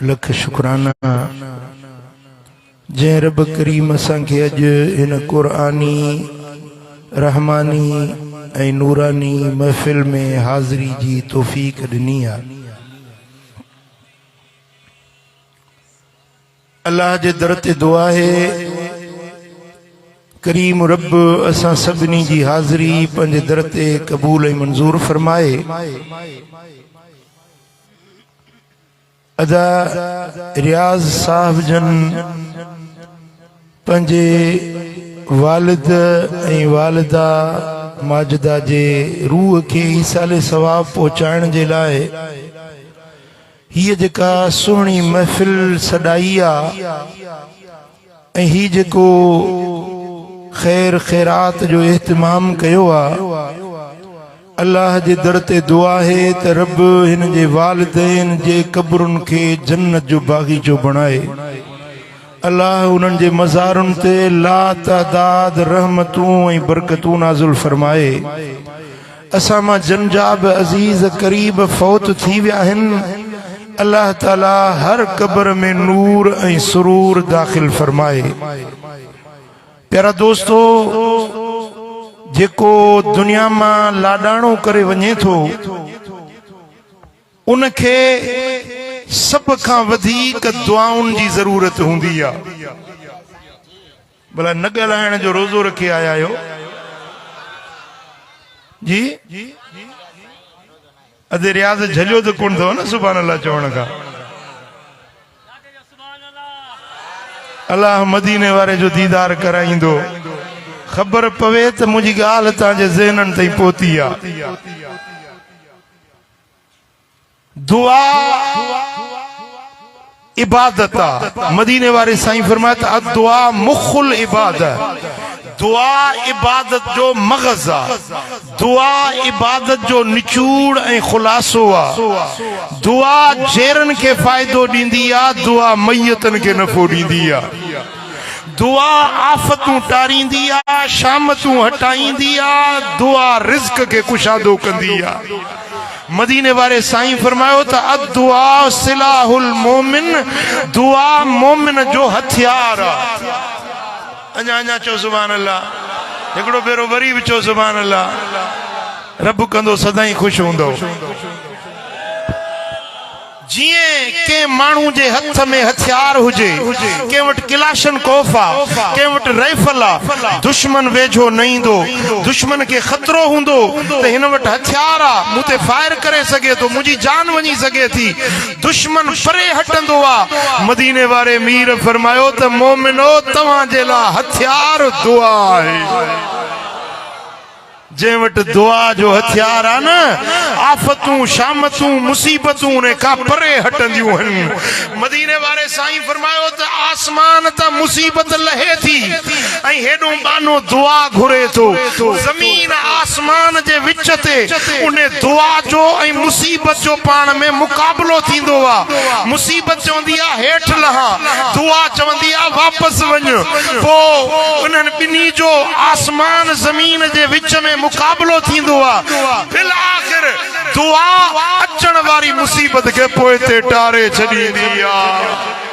लख शुक्राना जै रब करीम असांखे अज इन कुरानी रहमानी ऐं नूरानी महफ़िल में हाज़री जी तौफ़ीक़ ॾिनी आहे। अल्लाह जे दर ते दुआ है करीम रब असां सभिनी जी हाज़री पंहिंजे दर ते क़बूल ऐं मंज़ूर फरमाए। अदा रियाज़ साहब जन पंहिंजे वालिद ऐं वालिदा माजिदा जे रूह के ईसाले सवाब पहुचाइण जे लाइ हीअ जेका सुहिणी महफ़िल सॾाई आहे ऐं हीअ जेको ख़ैर ख़ैरात जो इहतिमाम कयो आहे, अल्लाह जे दर ते दुआ है त रब हिन जे वालिदैन जे क़ब्रुनि खे जन्नत जो बाग़ीचो बणाए। अल्लाह उन्हनि जे मज़ारुनि ते लातादाद रहमतूं ऐं बरकतूं नाज़िल फरमाए। असां मां जनजाब अज़ीज़ करीब फौत थी विया आहिनि, अल्लाह ताला हर क़ब्र में नूर ऐं सुरूर दाख़िल फरमाए। प्यारा दोस्तो, जेको दुनिया में लाडाणो करे वञे थो उनखे सब खां वधीक दुआउनि जी ज़रूरत हूंदी आहे। भला न ॻाल्हाइण जो रोज़ो रखे आया आहियो जी? अधे रियाज़ झलियो त कोन अथव न सुभान अल्लाह चवण खां। अल्लाह मदीने वारे जो दीदार कराईंदो, खबर पवे त मुंहिंजी ॻाल्हि तव्हांजे ज़हननि ताईं पहुती आहे। दुआ इबादत आहे। मदीने वारे साईं फरमाया त दुआ मुखुल इबादत, दुआ इबादत जो मग़ज़ आहे, दुआ इबादत जो निचूड़ ऐं खुलासो आहे। दुआ जेरनि खे फ़ाइदो ॾींदी आहे, दुआ मैयतनि खे नफ़ो ॾींदी आहे। दुआ आफ़तूं टारींदी आहे, शामतूं हटाईंदी आहे, दुआ रिज़्क़ के कुशादो कंदी आहे। मदीने वारे साईं फरमायो त अदुआ सिलाहुल मोमिन, दुआ मोमिन जो हथियार आहे। अञा अञा चो सुभान अल्लाह, हिकिड़ो भेरो वरी बि चो सुभान अल्लाह। रब कंदो सदाई ख़ुशि हूंदो। जिए के मानू जे हथ में हथियार हुजे, के वट किलाशन कोफा, के वट राइफल आ, दुश्मन वेझो न ईंदो, दुश्मन के खतरो हुंदो त हिन वट हथियार आ, मुते फायर करे सके तो, मुंहिंजी जान वञी सके थी, दुश्मन परे हटंदो आ। मदीने वारे मीर फरमायो त मोमिनो तव्हां जे लाइ हथियार दुआ आहे। जै वट दुआ जो हथियार आ न, आफतूं शामतूं मुसीबतूं ने का परे हटंदियूं आहिनि। मदीने वारे साईं फरमायो त आसमान त मुसीबत लहे थी ऐं हेॾो बानो दुआ घुरे थो। ज़मीन आसमान जे विच ते उन दुआ जो ऐं मुसीबत जो पाण में मुक़ाबलो थींदो आहे। मुसीबत चवंदी आहे हेठि लहा, दुआ चवंदी आहे वापसि वञ। पोइ उन्हनि ॿिन्ही जो आसमान ज़मीन जे विच में मुकाबलो थींदो आहे। बिल आखिर दुआ अचण वारी मुसीबत के पोइ ते टारे छॾींदी आहे।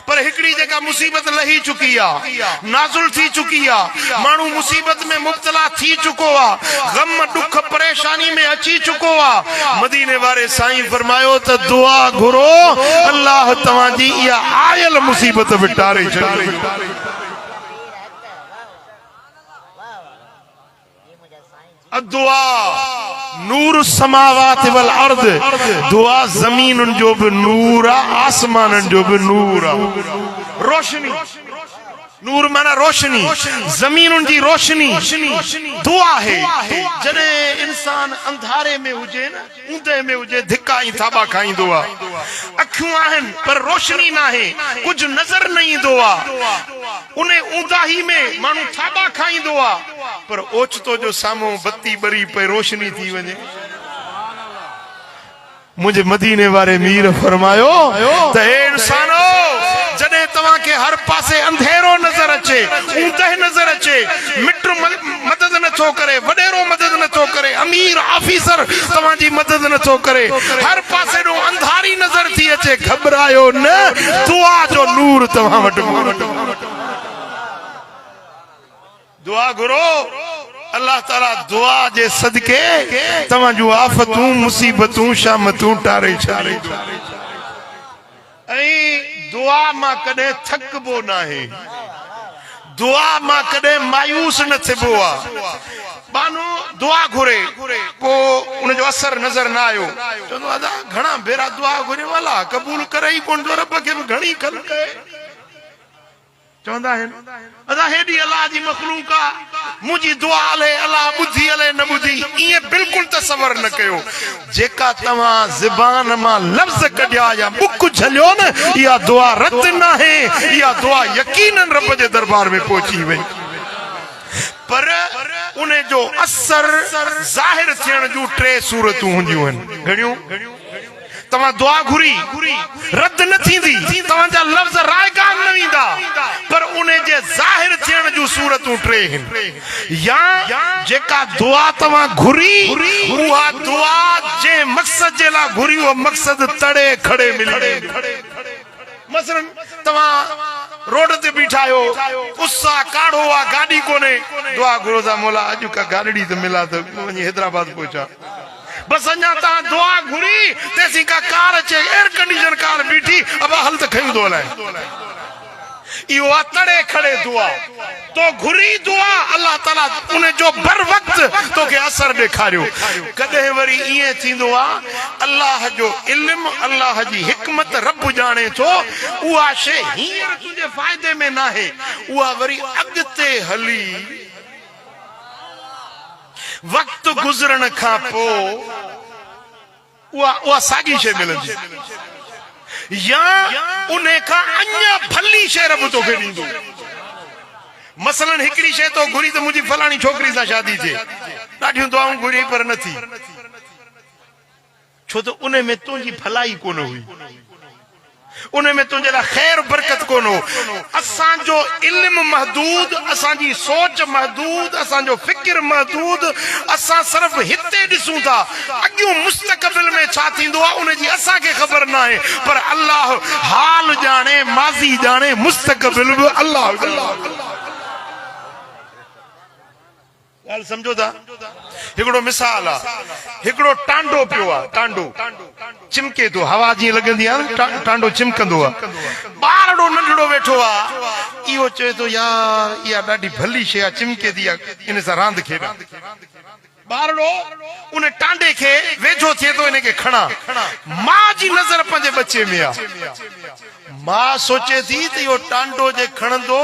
पर हिकड़ी जेका मुसीबत लही चुकी आहे, नाज़ुल थी चुकी आहे, माण्हू मुसीबत में मुब्तला थी चुको आहे, गम दुख परेशानी में अची चुको आहे। मदीने वारे साईं फरमायो त दुआ घुरो, अल्लाह तव्हांजी इहा आयल मुसीबत विटारे छॾे। दुआ नूर समावात वल अर्द, दुआ ज़मीन जो भी नूर आ, आसमान जो भी नूर आ। रोशनी, नूर माना रोशनी, ज़मीन जी रोशनी दुआ है। जॾहिं इंसान अंधारे में हुजे न, ऊंदे में हुजे, धिका ई थाबा खाईंदो आहे। अखियूं आहिनि पर रोशनी न आहे, कुछ नज़र न ईंदो आहे। उन ऊंदाही में माण्हू थाबा खाईंदो आहे, पर ओचितो जो साम्हूं बत्ती ॿरी पे रोशनी थी वञे। मुझे मदीने वारे मीर फरमायो त हे इंसानो, जॾहिं तव्हां खे हर पासे अंधेरो नज़र अचे, ऊंदह नज़र अचे, मिट मदद नथो करे, वॾेरो मदद नथो करे, अमीर ऑफिसर तव्हांजी मदद नथो करे, हर पासे ॾों अंधारी नज़र थी अचे, घबरायो न, दुआ जो नूर तव्हां वटि दुआ घुरो। अल्लाह ताला दुआ जे सदके तव्हां जूं आफ़तूं मुसीबतूं शामतूं टारे छाड़े। ऐं दुआ मां कॾहिं थकबो नाहे, दुआ मां कॾहिं मायूस न थिबो आहे। बानो दुआ घुरे पोइ उनजो असर नज़र न आयो, चवंदो अदा घणा भेरा दुआ घुरे वाला क़बूल करे ई कोन थो, रब खे बि घणी ख़लक़ आहे। चवंदा आहिनि अदा हेॾी अलाह जी मखलूक आहे, मुंहिंजी दुआ हले, अलाह ॿुधी हले न ॿुधी, ईअं बिल्कुलु तसवर न कयो। जेका तव्हां ज़बान मां लफ़्ज़ कढिया या मुख झलियो न, इहा दुआ रद न आहे, इहा दुआ यकीनन रब जे दरबार में पहुची वई। पर उन जो असर ज़ाहिर थियण जूं टे सूरतूं हूंदियूं आहिनि। घणियूं तव्हां दुआ घुरी रद न थींदी, तव्हांजा लफ़्ज़ रायगान न ईंदा, पर उन जे ज़ाहिर थियण जूं सूरतूं टे आहिनि। या जेका दुआ तव्हां घुरी, उहा दुआ जे मक़सद जे लाइ घुरी, उहो मक़सद तड़े खड़े मिले। मसलन तव्हां रोड ते बीठा आहियो, उस्सा काढ़ो आहे, गाॾी कोन्हे, दुआ घुरो था मौला अॼु का गाॾी त मिला त वञी हैदराबाद पहुचा। बस अञा तव्हां दुआ घुरी तेसी का कार अचे, एयर कंडीशन कार बीठी, अब हल त खयूं थो हलाए। इहो आहे तड़े खड़े दुआ। तो घुरी दुआ, अल्लाह ताला उन जो बर वक्त तोखे असर ॾेखारियो। कॾहिं वरी ईअं थींदो आहे, अल्लाह जो इल्म, अल्लाह जी हिकमत रब ॼाणे थो, उहा शइ हींअर तुंहिंजे फ़ाइदे में न आहे, उहा वरी अॻिते हली वक्त गुज़रण खां पोइ उहा साॻी शइ मिलंदी, या उन खां अञा भली शइ रब तोखे ॾींदो। मसलन हिकिड़ी शइ तो घुरी त मुंहिंजी फलाणी छोकिरी सां शादी थिए, ॾाढियूं दुआऊं घुरी पर न थी, छो त उन में तुंहिंजी भलाई कोन हुई, उन में तुंहिंजे लाइ ख़ैर बरकत कोन हो। असांजो इल्म महदूद, असांजी सोच महदूद, असांजो फिक्र महदूद, असां सिर्फ़ हिते ॾिसूं था, अॻियूं मुस्तक़बिल में छा थींदो आहे उनजी असांखे ख़बर न आहे, पर अल्लाह हाल ॼाणे, माज़ी ॼाणे, मुस्तक़बिल बि अल्लाह। ॻाल्हि सम्झो था? हिकिड़ो मिसाल आहे, हिकिड़ो टांडो पियो आहे, टांडो चिमके थो, हवा जीअं लॻंदी आहे न, टांडो चिमकंदो आहे, ॿारड़ो नंढड़ो वेठो आहे, इहो चए थो यार इहा ॾाढी भली शइ आहे, चिमके थी आहे, इन सां रांदि खेॾां। ॿारड़ो उन टांडे खे वेझो थिए थो, इनखे खणा, मां जी नज़र पंहिंजे बचे में आहे। मां सोचे थी त इहो टांडो जे खणंदो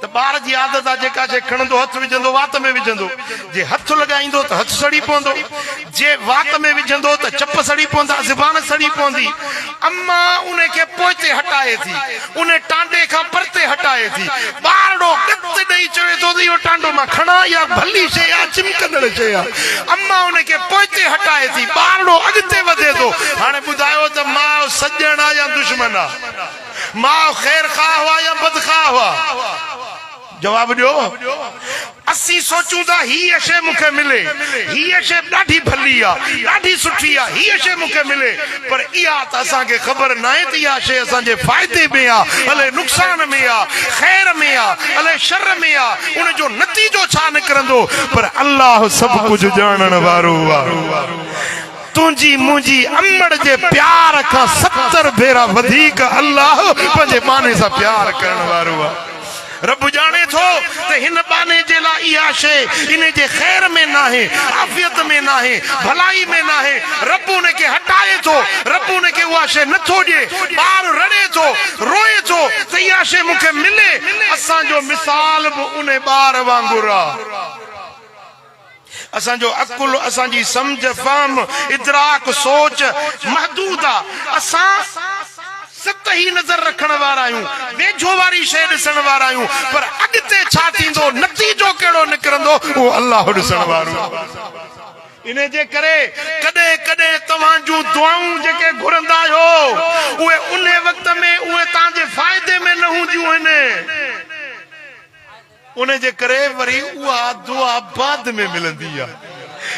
त ॿार जी आदत आहे, जेका शइ खणंदो हथ विझंदो वात में विझंदो, जे हथ लॻाईंदो त हथ सड़ी पवंदो, जे वात में विझंदो त चप सड़ी पवंदा, ज़बान सड़ी पवंदी। अम्मा उन खे पोइते हटाए थी, उन टांडे खां परते हटाए थी। ॿारड़ो गत ॾेई चवे थो त इहो टांडो मां खणा, या भली शइ आहे, चिमकंदड़ शइ आहे। अम्मा उन खे पोइते हटाए थी, ॿारड़ो अॻिते वधे थो। हाणे ॿुधायो त मां सॼण आहे या दुश्मन आहे, मां ख़ैर ख़्वाह हुआ या बदख़्वाह हुआ? जवाब ॾियो। असीं सोचूं था हीअ शइ मूंखे मिले, हीअ शइ ॾाढी भली आहे, ॾाढी सुठी आहे, हीअ शइ मूंखे मिले, पर इहा त असांखे ख़बर न आहे त इहा शइ असांजे फ़ाइदे में आहे, अलाए नुक़सान में आहे, ख़ैर में आहे, अलाए शर में आहे, उन जो नतीजो छा निकिरंदो। पर अल्लाह सभु कुझु ॼाणण वारो आहे। तुंहिंजी मुंहिंजी अमड़ जे प्यार खां 70 भेरा वधीक अल्लाह पंहिंजे बाने सां प्यार करण वारो आहे। रब जाने थो त हिन बाने जे लाइ इहा शइ इन जे ख़ैर में न आहे, आफ़ियत में न आहे, भलाई में न आहे। रब उन खे हटाए थो, रब उन खे उहा शइ नथो ॾिए। ॿार रड़े थो, रोए थो त इहा शइ मूंखे मिले। असांजो मिसाल बि उन ॿार वांगुरु आहे। असांजो अकुल, असांजी सम्झ, फहम, इदराक, सोच महदूद आहे। असां सतही नज़र रखण वारा आहियूं, वेझो वारी शइ ॾिसण वारा आहियूं, पर अॻिते छा थींदो, नतीजो कहिड़ो निकिरंदो, उहो अल्लाह ॾिसण वारो आहे। इन जे करे कॾहिं कॾहिं तव्हां जूं दुआऊं जेके घुरंदा आहियो, उहे उन वक़्त में उहे तव्हांजे फ़ाइदे में न हूंदियूं आहिनि। उन जे करे वरी उहा दुआ बाद में मिलंदी आहे।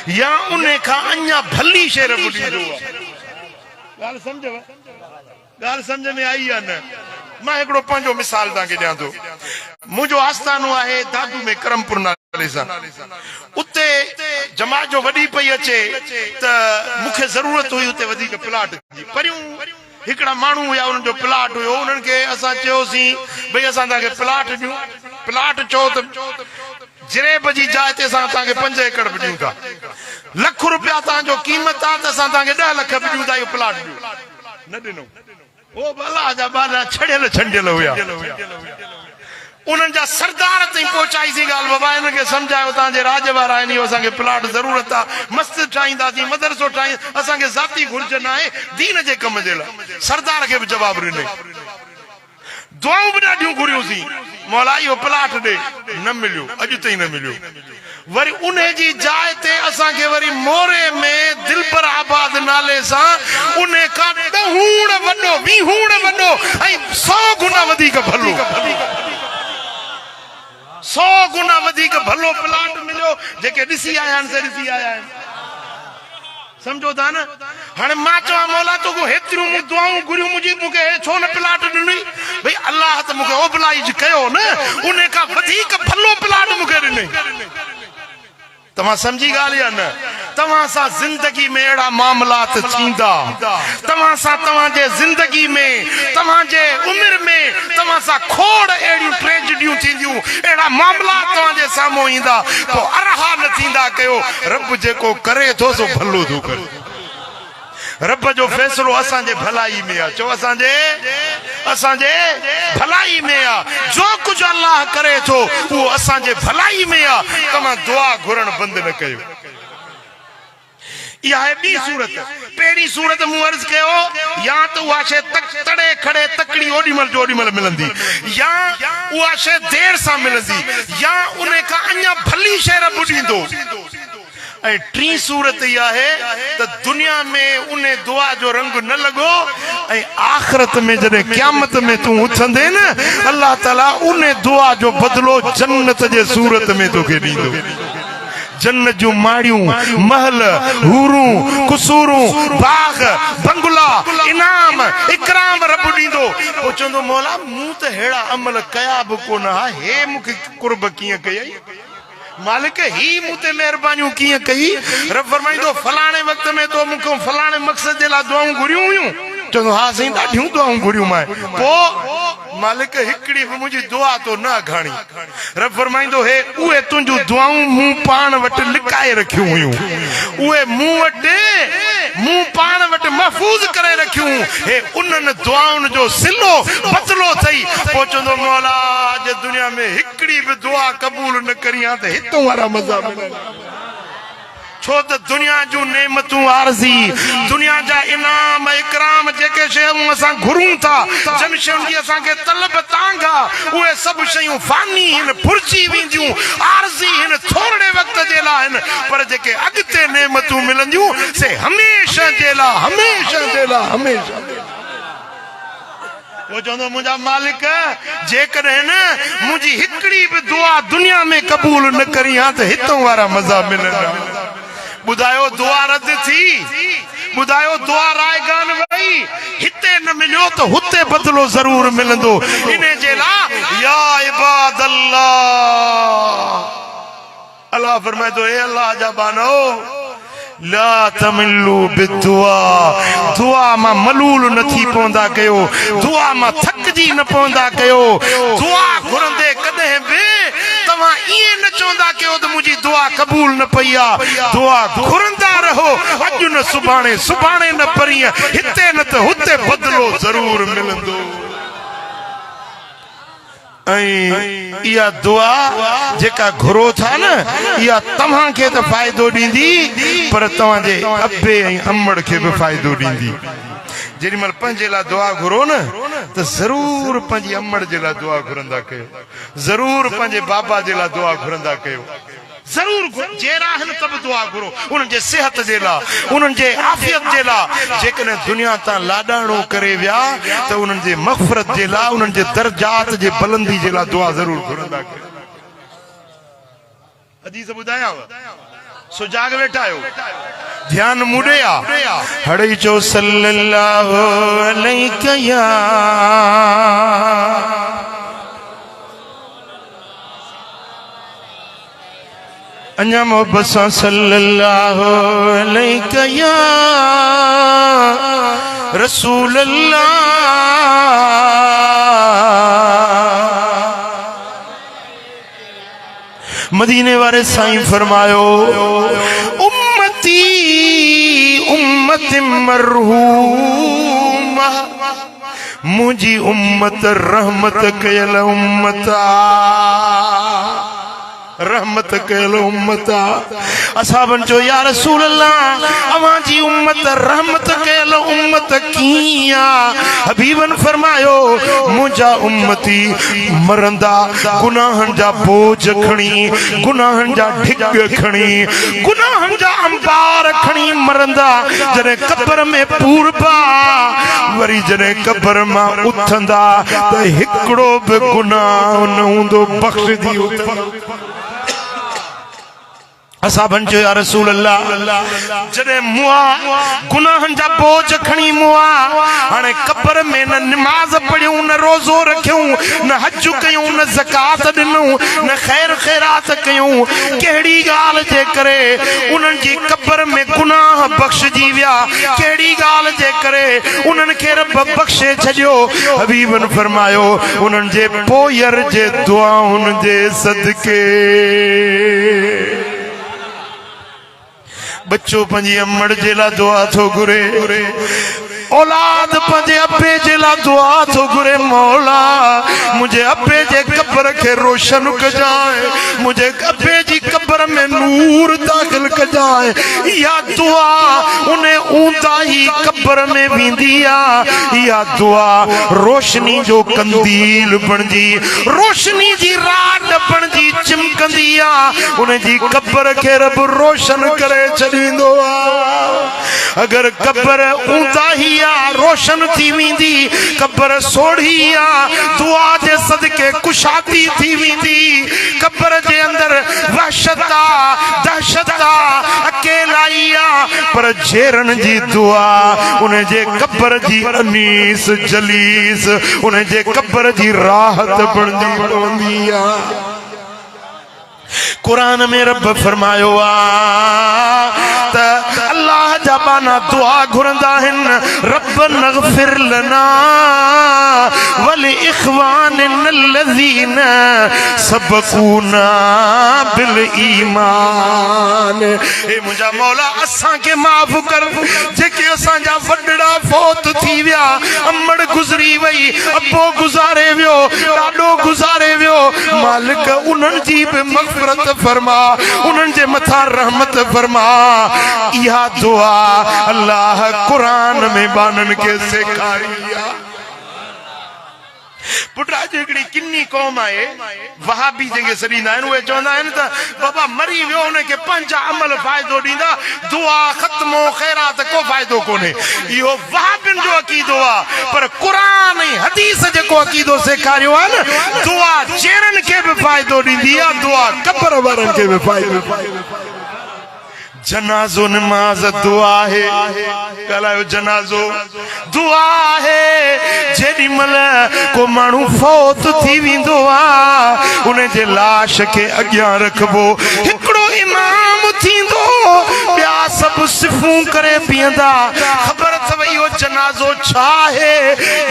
या उन्हें का अन्या भली शे रब ॾींदो आहे। ॻाल्हि समझ में आई आहे न? मां हिकिड़ो पंहिंजो मिसाल तव्हांखे ॾियां थो। मुंहिंजो आस्थानो आहे दादू में करमपुर नाले सां। उते जमात जो वॾी पई अचे त मूंखे ज़रूरत हुई उते वधीक प्लाट जी। परियूं हिकिड़ा माण्हू हुया, उन्हनि जो प्लाट हुयो। उन्हनि खे असां चयोसीं भई असां तव्हांखे प्लाट ॾियूं। प्लाट चओ त जिरेब जी जाइ ते असां तव्हांखे 5 एकड़ बि ॾियूं था। लख रुपया तव्हांजो क़ीमत आहे त असां तव्हांखे 10 लख बि ॾियूं था। इहो प्लाट ॾियूं न ॾिनो। ओ भला जा बाला छड़ियल छंडियल हुया। उन्हनि जा सरदार ताईं पहुचाईसीं ॻाल्हि। बाबा हिनखे सम्झायो तव्हांजे राज वारा आहिनि, इहो असांखे प्लाट ज़रूरत आहे। मस्जिद ठाहींदासीं, मदरसो ठाही, असांखे ज़ाती घुर्ज न आहे दीन जे कम जे लाइ। सरदार खे बि जवाबु ॾिनई। दुआऊं बि ॾाढियूं घुरियूंसीं, मौला इहो प्लाट ॾे, न मिलियो, अॼु ताईं न मिलियो। वरी उन जी जाइ ते असांखे वरी मोरे में दिलबर आबाद नाले सां उन खां 10 वॾो 20 वॾो ऐं 100 गुना वधीक भलो 100 गुना वधीक भलो प्लाट मिलियो। जेके ॾिसी आया आहिनि से ॾिसी आया आहिनि। समझो था न? हाणे मां चवां मौला तोखे हेतिरियूं मूं दुआऊं घुरियूं, मुंहिंजी मूंखे छो न प्लाट ॾिनई? भई अलाह त मूंखे ओबलाइज कयो न, उन खां वधीक भलो प्लाट मूंखे ॾिनई। तव्हां समझी ॻाल्हि या न? तव्हां सां ज़िंदगी में अहिड़ा मामलात थींदा, तव्हां सां तव्हांजे ज़िंदगी में, तव्हांजे उमिरि में तव्हां सां खोड़ अहिड़ियूं ट्रेजेडियूं थींदियूं, अहिड़ा मामलात तव्हांजे साम्हूं ईंदा। पोइ अरहा न थींदा कयो। रब जेको करे थो सो भलो थो करे। रब जो फैसलो असांजे भलाई में आहे। चओ असांजे भलाई में आहे। जो कुछ अल्लाह करे थो वो असांजे भलाई में आहे। तव्हां दुआ घुरण बंदि न कयो। इहा आहे ॿी सूरत। पहिरीं सूरत मूं अर्ज़ कयो, या त उहा शइ तड़े खड़े तकड़ी ओॾीमहिल जो ओॾीमहिल मिलंदी, या उहा शइ देर सां मिलंदी, या उन खां अञा भली शइ रब ॾींदो। ऐं टी सूरत इहा आहे त दुनिया में उन दुआ जो रंग न लॻो ऐं आख़िरत में जॾहिं क़यामत में तूं उथंदे न, अल्लाह ताला उन दुआ जो बदिलो जन्नत जे सूरत में तोखे ॾींदो। जन्नत जूं माड़ियूं, महल, हूरूं, कुसूरूं, बाग, बंगला, इनाम, इकराम रब ॾींदो। पोइ चवंदो मौला मूं त अहिड़ा अमल कया बि कोन, हे मूंखे कुर्ब कीअं कयई? मालिक ही मूं ते महिरबानियूं कीअं कई? रब फरमाईंदो फलाणे वक़्त में तो मूंखे फलाणे मक़सद जे लाइ दुआऊं घुरियूं हुयूं। चवंदो हा साईं ॾाढियूं दुआऊं घुरियूं मां। पोइ मालिक हिकिड़ी बि मुंहिंजी दुआ तो न अघाणी। रब फरमाईंदो हे उहे तुंहिंजूं दुआऊं मूं पाण वटि लिकाए रखियूं हुयूं, उहे मूं पाण वटि महफ़ूज़ करे रखियूं। हे उन्हनि दुआउनि जो सिलो बदिलो अथई। पोइ चवंदो मौला जे दुनिया में हिकिड़ी बि दुआ क़बूल न करी आहे त हितों वारा मज़ा मिलनि। छो त दुनिया जूं नेमतूं आरज़ी, दुनिया जा इनाम इकराम जेके शयूं असां घुरूं था, जन शयुनि जी असांखे तलब तांग आहे, उहे सभु शयूं फानी आहिनि, भुरजी वेंदियूं, आरज़ी आहिनि, थोरे वक़्त जे लाइ आहिनि। पर जेके अॻिते नेमतूं मिलंदियूं से हमेशह जे लाइ, हमेशह जे लाइ, हमेशह। वो चवंदो मुंहिंजा मालिक जेकॾहिं न मुंहिंजी हिकिड़ी बि दुआ दुनिया में क़बूल न करी आहे त हितों वारा मज़ा मिलंदा। ॿुधायो दुआ रद थी, ॿुधायो दुआ रायगान वई, हिते न मिलियो त हुते बदिलो ज़रूर मिलंदो। इन जे लाइ या इबाद अल्लाह फरमाए ए अल्लाह जा बानो ला तमिल्लू बिदुआ, दुआ मां मलूल न थी पवंदा कयो, दुआ मां थकजी न पवंदा कयो। दुआ घुरंदे कॾहिं बि तव्हां ईअं न चवंदा कयो त मुंहिंजी दुआ क़बूल न पई आहे। दुआ घुरंदा रहो, अॼु न सुभाणे, सुभाणे न परीहं, हिते न त हुते बदिलो ज़रूर मिलंदो। ऐं इहा दुआ जेका घुरो था न, इहा तव्हांखे त फ़ाइदो ॾींदी, पर तव्हांजे अबे ऐं अमड़ खे बि फ़ाइदो ॾींदी। जेॾीमहिल पंहिंजे लाइ दुआ घुरो न त ज़रूर पंहिंजी अमड़ जे लाइ दुआ घुरंदा कयो, ज़रूर पंहिंजे बाबा जे लाइ दुआ घुरंदा कयो। ज़रूर जहिड़ा आहिनि तब दुआ घुरो, उन्हनि जे सिहत जे लाइ, उन्हनि जे आफ़ियत जे लाइ। जेकॾहिं दुनिया तां लाॾाणो करे विया त उन्हनि जे मग़फ़िरत जे लाइ, उन्हनि जे दर्जात जे बुलंदी जे लाइ दुआ ज़रूर घुरंदा कयो। हदीस ॿुधायांव, सो जाग वेठा आयो ध्यान मुड़िया हड़ई चो सल्लल्लाहु अलैहि या अन्या मोहब्बत सां सल्लल्लाहु अलैहि या रसूल अल्लाह। मदीने वाले साईं फरमायो उम्मती उम्मत मरहूमा मुझी उम्मत रहमत कयल उम्मता रहमत कयल उम्मता। असाबन चो या रसूल अल्लाह अवां जी उम्मत रहमत कयल उम्मत कीया। हबीबन फरमायो मुझा उम्मती मरंदा गुनाहन जा बोझ खणी गुनाहन जा ढिग खणी गुनाहन जा अंबार खणी मरंदा जने कब्र में पूरबा वरी जने कब्र मां उथंदा त हिकड़ो बि गुनाह न हूंदो बख्श दी उथ। असाबन जो या रसूल अल्लाह जने मुआ गुनाहन जा बोझ खणी मुआ हाने कब्र में न नमाज पढ़ियूं न रोजो रखियूं न हज कयूं न ज़कात दिनूं न खैर खैरात कयूं केड़ी गाल जे करे उनन जी कब्र में गुनाह बख्शजी विया केड़ी गाल जे करे उनन के रब बख्शे छजो। हबीबन फरमायो उनन जे पोयर जे दुआउन जे सदके। बच्चो पंजी अम्मड़ जेला दुआ थो घुरे औलाद पंजे अब्बे जेला दुआ थो घुरे मौला मुझे अब्बे जे कब्र के रोशन कजाए मुझे अब्बे जी कब्र में नूर दाखिल कजाए। या दुआ उन्हें ऊंदा ही कब्र में विंदिया या दुआ रोशनी जो कंदील बनजी रोशनी जी रात बनजी चिमकंदिया उन्हें जी कब्र के रब रोशन करे छड़ींदो। अगर कब्र ऊंदा ही रोशन थी वेंदी कब्र सोढ़ी दुआ जे सदके कुशादी थी वेंदी कब्र जे अंदर वहशत दहशत अकेलाई पर जेरन जी दुआ उन्हें जे कब्र जी अनीस जलीस उन्हें जे कब्र जी राहत बनदी पवंदी आ। कुरान में रब फरमायो अल्लाह जबाना दुआ घुरंदा हिन रब नगफिर लना वल इखवानिन अल्लज़ीन सबकूना बिल ईमान। ए मुझा मौला असां के माफ कर जेके असां जा वडड़ा फौत थी विया अम्मड़ गुजरी वई अब्बो गुजारे वियो ॾाढो गुजारे वियो मालिक उन्हनि जी बि मग़फ़िरत फरमा उन्हनि जे मथां रहमत फरमा। इहा दुआ अल्लाह कुरान में बानन के सेखारी आ। पुटा जेकड़ी किन्नी कौम आए वहाबी जेके सरींदा आहिनि उहे चवंदा आहिनि त बाबा मरी वियो उनखे पंहिंजा अमल फ़ाइदो ॾींदा दुआ ख़त्म ख़ैरात को फ़ाइदो कोन्हे। इहो वहाबियुनि जो अक़ीदो आहे पर क़ुरान ऐं हदीस जेको अक़ीदो सेखारियो आहे न दुआ चेरनि खे बि फ़ाइदो ॾींदी आहे दुआ कब्र वारनि खे बि फ़ाइदो। जनाज़ो नमाज दुआ है कलायो जनाज़ो दुआ है जेडी मल को मानू फौत थी विंदो आ उन्हें जे लाश के अग्यां रखबो हिकड़ो इमाम थींदो ॿिया सब सिफूं करे पींदा खबर अथव इहो जनाज़ो छा है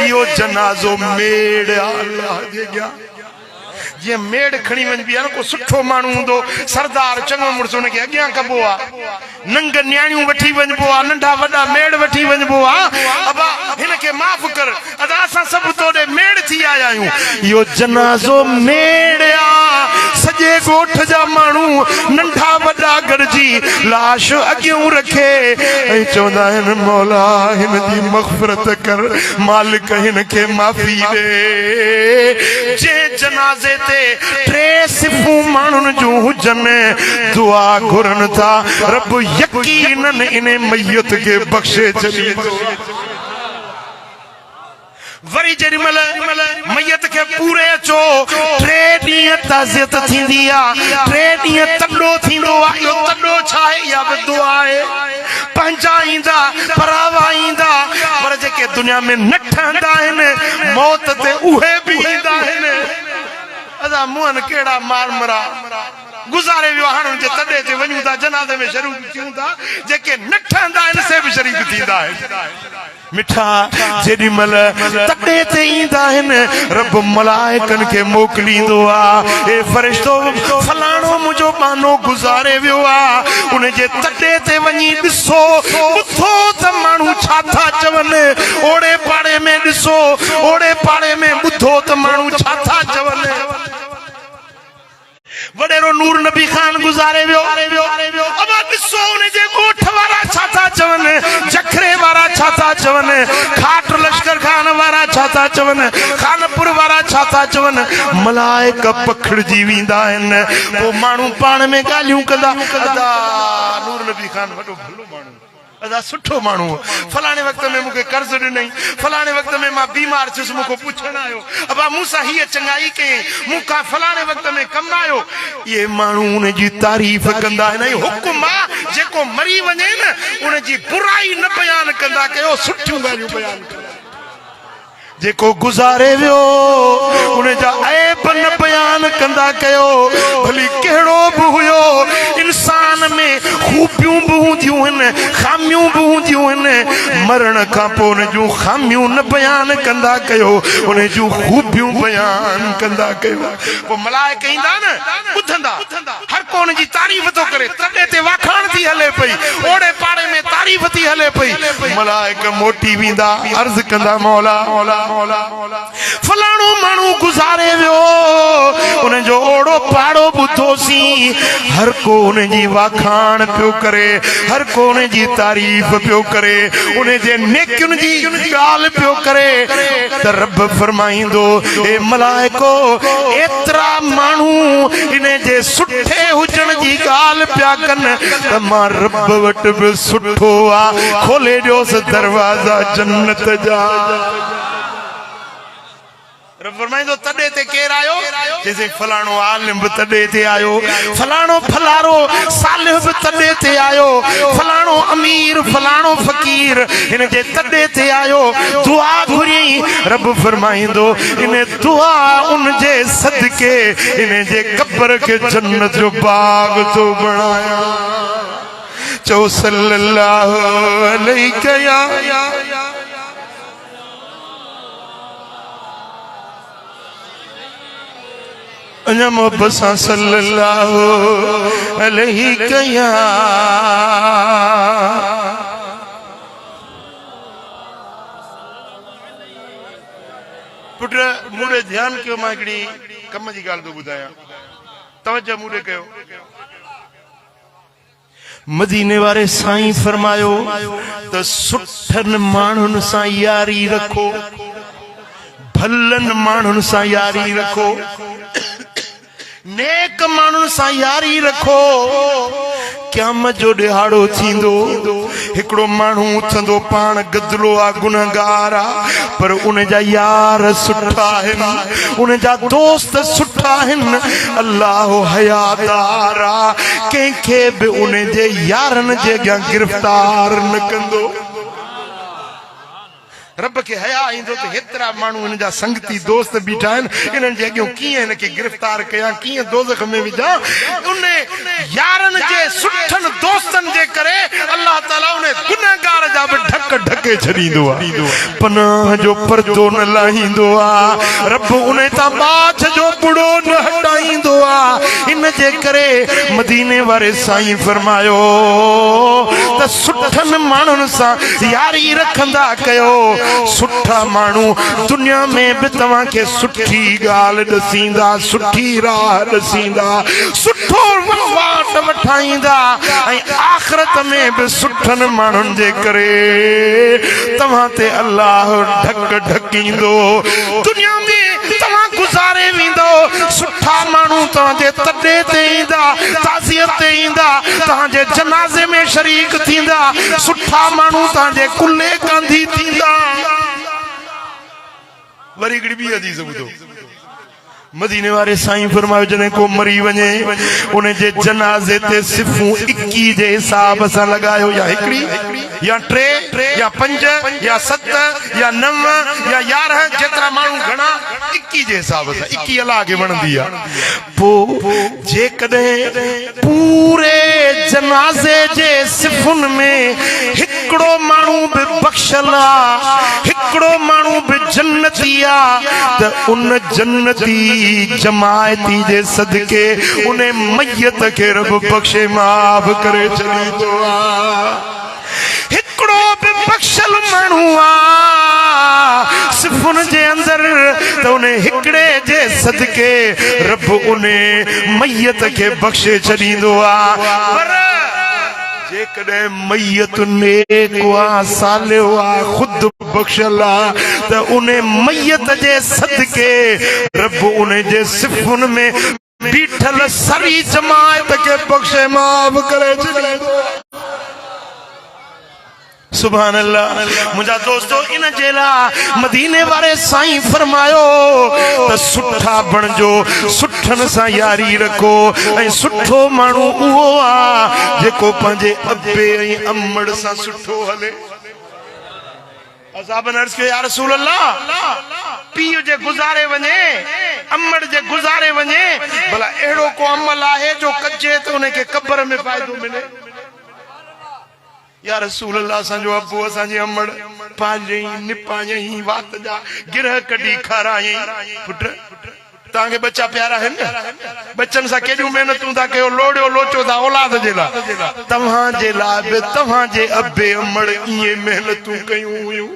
इहो जनाज़ो मेड़ अल्लाह जे अग्यां जे मेड़ खणी वञबी आहे न को सुठो माण्हू हूंदो सरदार चङो मुड़ुस उनखे अॻियां कबो आहे नंग न्याणियूं वठी वञबो आहे नंढा वॾा मेड़ वठी वञबो आहे अबा हिनखे माफ़ कर असां सभु तोॾे मेड़ थी आया आहियूं। इहो जनाज़ो मेड़ आहे सॼे ॻोठ जा माण्हू नंढा वॾा गॾिजी लाश अॻियूं रखे ऐं चवंदा आहिनि मौला हिन जी मग़फ़िरत कर मालिक हिनखे माफ़ी ॾे। जंहिं जनाज़े टे सिफूं माण्हुनि जूं हुजनि दुआ घुरनि था रब यकीनन इन मैयत खे बख़्शे छॾींदो। वरी जेडीमल मैयत के पूरे अचो 3 ॾींहं ताज़ियत थींदी आहे 3 ॾींहं तंडो थींदो आहे इहो तंडो छा आहे इहा बि दुआ आहे पंहिंजा ईंदा परावा ईंदा पर जेके दुनिया में न ठहंदा आहिनि मौत ते उहे बि ईंदा आहिनि अदा मुंहनि कहिड़ा मार मरा गुज़ारे वियो हाणे जे तॾे ते वञूं था जनाज़े में शरीक थियूं था जेके न ठहंदा आहिनि से बि शरीक थींदा आहिनि मिठा जेॾीमहिल तॾे ते ईंदा आहिनि रब मलाइकनि खे मोकिलींदो आहे हे फ़रिश्तो फलाणो मुंहिंजो बानो गुज़ारे वियो आहे उन जे तॾे ते वञी ॾिसो ॿुधो त माण्हू छा था चवनि ओड़े पाड़े में ॾिसो ओड़े पाड़े में ॿुधो त माण्हू छा था चवनि वडेरो नूर नबी खान गुज़ारे वियो अब ॾिसो उन जे ॻोठ वारा छा था चवनि जखरे वारा छा था चवनि खाट लश्कर खान वारा छा था चवनि खानपुर वारा छा था चवनि मलाइक पखड़जी वेंदा आहिनि पोइ माण्हू पाण में ॻाल्हियूं कंदा नूर नबी खान वॾो भलो माण्हू अदा सुठो माण्हू फलाणे वक़्त में मूंखे कर्ज़ ॾिनई फलाणे वक़्त में मां बीमार थियुसि मूंखे पुछण आयो अबा मूंसां हीअ चङाई कयई मूंखां फलाणे वक़्त में कमु आयो इहे माण्हू उन जी तारीफ़ कंदा आहिनि ऐं हुकुम आहे जेको मरी वञे न उन जी बुराई न बयानु कंदा कयो सुठियूं ॻाल्हियूं बयानु कंदा जेको गुज़ारे वियो उन जा ऐब न बयान कंदा कयो भली कहिड़ो बि हुयो इंसान में खूबियूं बि हूंदियूं आहिनि खामियूं बि हूंदियूं आहिनि मरण खां पोइ उन जूं खामियूं न बयान कंदा कयो उन जूं खूबियूं बयान कंदा कयो पोइ मलाइक ईंदा न ॿुधंदा हर को उन जी तारीफ़ थो करे तॾे ते वाखाण थी हले पई ओड़े पाड़े में तारीफ़ थी हले पई मलाइक मोटी वेंदा अर्ज़ कंदा मौला मौला फलाणो माण्हू गुज़ारे वियो उन जो ओड़ो पाड़ो ॿुधोसीं हर को उन जी वाखाण पियो करे हर को उन जी तारीफ़ पियो करे उन जे नेकियुनि जी ॻाल्हि पियो करे त रब फरमाईंदो ए मलाइको एतिरा माण्हू इन जे सुठे हुजण जी ॻाल्हि पिया कनि त मां रब वटि बि सुठो आहे खोले ॾियोसि दरवाज़ा जन्नत जा रब फरमाईंदो तॾे ते केरु आयो जैसे फलाणो आलिम बि तॾे ते आयो फलाणो फलारो सालिह बि तॾे ते आयो फलाणो अमीर फलाणो फ़कीर हिन जे तॾे ते आयो दुआ घुरियई रब फरमाईंदो इन दुआ उन जे सदके इन जे क़ब्र खे जन्नत जो बाग थो बणाया चओ सल्लल्लाहु अलैहि या अञा मोहब्बत सां सल्लल्लाहु अलैहि कया पुट मूरे ध्यान कयो मां हिकिड़ी कम जी ॻाल्हि थो ॿुधायां तवजो मूरे कयो मदीने वारे साईं फरमायो त सुठनि माण्हुनि सां यारी रखो भलनि माण्हुनि सां यारी रखो नेक माण्हुनि सां यारी रखो क़यामत जो ॾिहाड़ो थींदो हिकिड़ो माण्हू उथंदो पाण गदलो आहे गुनहगार आहे पर उन जा यार सुठा आहिनि उन जा दोस्त सुठा आहिनि अल्लाह हयादार आहे कंहिंखे बि उन जे यारनि जे अॻियां गिरफ़्तार न कंदो रब के हया ईंदो त हेतिरा माण्हू हिन जा संगती दोस्त बीठा आहिनि इन्हनि जे अॻियां कीअं हिनखे गिरफ़्तार कयां कीअं दोज़ख में विझां उन यारनि जे सुठनि दोस्तनि जे करे अल्लाह ताला उन गुनहगार जा बि ढक ढके छॾींदो आहे पनाह जो पर्दो न लाहींदो आहे रब उन तां बाछ जो बुड़ो न हटाईंदो आहे इन जे करे मदीने वारे साईं फरमायो त सुठनि माण्हुनि सां यारी रखंदा कयो सुठा माण्हू दुनिया में भी तव्हां खे सुठी ॻाल्हि ॾसींदा सुठी राह ॾसींदा सुठो वाट वठाईंदा ऐं आख़िरत में भी सुठनि माण्हुनि जे करे तव्हां ते अल्लाह ढक ढकींदो दुनिया में तव्हां गुज़ारे वेंदो सुठा माण्हू तव्हांजे तॾे ते ईंदा ताज़ियत ते ईंदा तव्हांजे जनाज़े में शरीक थींदा सुठा माण्हू तव्हांजे कुल्ले कांधी थींदा वरी हिकिड़ी ॿी हदीस ॿुधो मदीने वारे साईं फरमायो जने को मरी वने उन जे जनाज़े ते सिफूं 21 जे हिसाब सां लगायो या हिकड़ी या 3 या 5 या 7 या 9 या 11 जेतरा मानू घणा 21 जे हिसाब सां 21 अल्लाह के वणंदी आ पो जे कदे पूरे जनाज़े जे सिफुन में हिकड़ो मानू बि बख्शला हिकड़ो मानू बि जन्नती आ त उन जन्नती जमायती जे सदके उन्हें मय्यत के रब बख्शे माफ करे चली तो हिकड़ो बि बख्शल मानू आ सिफुन जे अंदर तो उन्हें हिकड़े जे सदके रब उन्हें मय्यत के बख्शे चली दो पर जेकॾे मय्यत नेक वा सालिह वा खुद बख्शला त उन्हें मय्यत जे सदके रब उन्हें जे सिफुन में बीठल सारी जमात के बख्शे माफ करे चली सुभान अल्लाह मुझा दोस्तों इन जेला मदीने वाले साईं फरमायो त सुठा बणजो सुठन सा यारी रखो ऐ सुठो मानू उहो आ जेको पंजे अब्बे ऐ अम्मड़ सा सुठो हले असाब अर्ज के या रसूल अल्लाह पीउ जे गुजारे वने अम्मड़ जे गुजारे वने भला एड़ो को अमल आहे जो कजे तो उन के कब्र में फायदो मिले या रसूल अल्लाह असांजो अबू असांजी अम्मड़ पांजई निपाजई वात जा गिरह कडी खाराई पुट तांगे बच्चा प्यारा है न बच्चन सा केडियो मेहनतू ता कयो लोड़ियो लोचो ता औलाद जेला तव्हां जे लाभ तव्हां जे अब्बे अम्मड़ ये मेहनतू कयूं हुयूं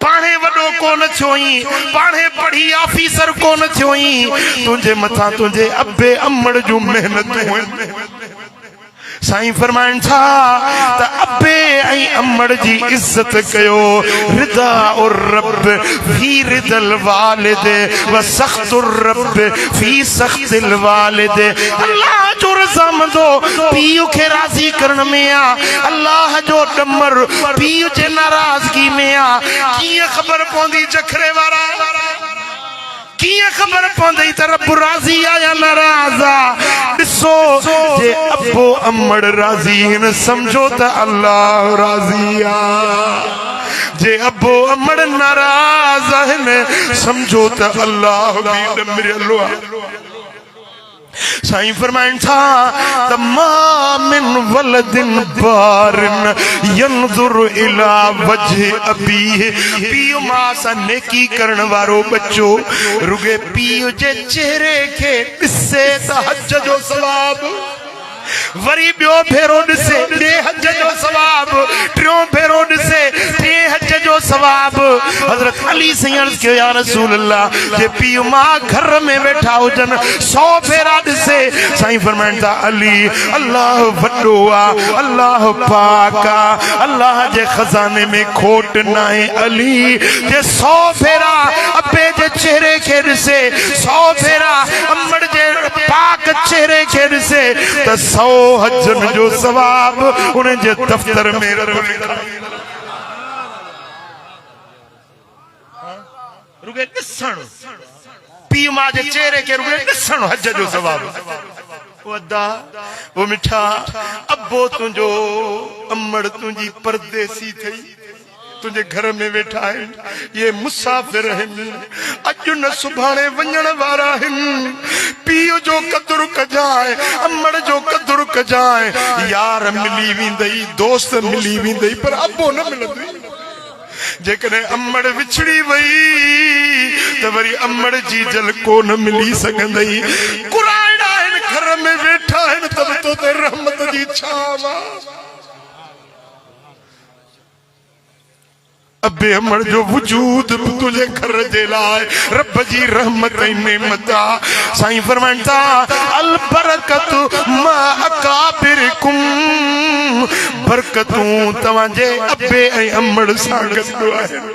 पाणे वडो कोन थियोई पाणे पढ़ी ऑफिसर कोन थियोई तुझे मथा तुझे अब्बे अम्मड़ जो मेहनतू साईं फरमाइन था त अब्बे ऐं अम्मड़ जी इज्जत कयो रिदा और रब फी रिदल वालिद व सख्तुर रब फी सख्तिल वालिद अल्लाह जो रज़ामंदो पीउ के राज़ी करण में आ अल्लाह जो डमर पीउ जे नाराज़गी में आ कीअं ख़बर पवंदी जखरे वारा किए खबर पौंदी त रब राजी आ या नाराज आ दिसो जे अब्बो अम्मड़ राजी न समझो त अल्लाह राजी आ जे अब्बो अम्मड़ नाराज न समझो त अल्लाह भी डमरियलो आ साईं फरमाइन था मा मिन वलदिन बारिन यंजुरु इला वजह अबीह पीउ मां सां नेकी करण वारो बच्चो रुगे पीउ जे चेहरे के ॾिसे त हज जो सवाब वरी बियो भेरो ॾिसे टे हज जो सवाब टियों भेरो ॾिसे टे हज जो सवाब हजरत अली सैयद के या रसूल अल्लाह जे पीउ मां घर में वेठा हुजन 100 भेरा ॾिसे साईं फरमाइनि था अली अल्लाह वॾो आ अल्लाह पाक आ अल्लाह जे खजाने में खोट नाहे अली जे 100 भेरा अब्बे जे चेहरे के ॾिसे 100 भेरा अम्मड़ जे पाक चेहरे के ॾिसे त 100 हजन जो सवाब उन जे दफ्तर में रब लिखा रुगे ॾिसण पीउ मां जे चेहरे के रुगे ॾिसण हज जो सवाब वदा वो मिठा अब्बो तुंजो अम्मड़ तुंजी परदेसी थई तुझे घर में बैठा है ये मुसाफिर है अज न सुभाणे वञण वारा आहिनि पीउ जो कदुर कजाए अम्मड़ जो कदुर कजाए यार मिली वेंदई दोस्त मिली वेंदई पर अब्बो न मिलंदई जेकॾहिं अम्मड़ विछड़ी वई त वरी अम्मड़ जी जल कोन मिली सघंदई कुराइड़ा आहिनि घर में वेठा आहिनि तब तो ते रहमत जी छाव अब्बे अम्मड़ जो वजूद तुझे घर जे लाइ रब जी रहमत ऐं नेमत आ साईं फरमाइनि था अल बरकतु मा अकाबिरकुम बरकतूं तव्हांजे अब्बे ऐं अम्मड़ सां गॾु आहिनि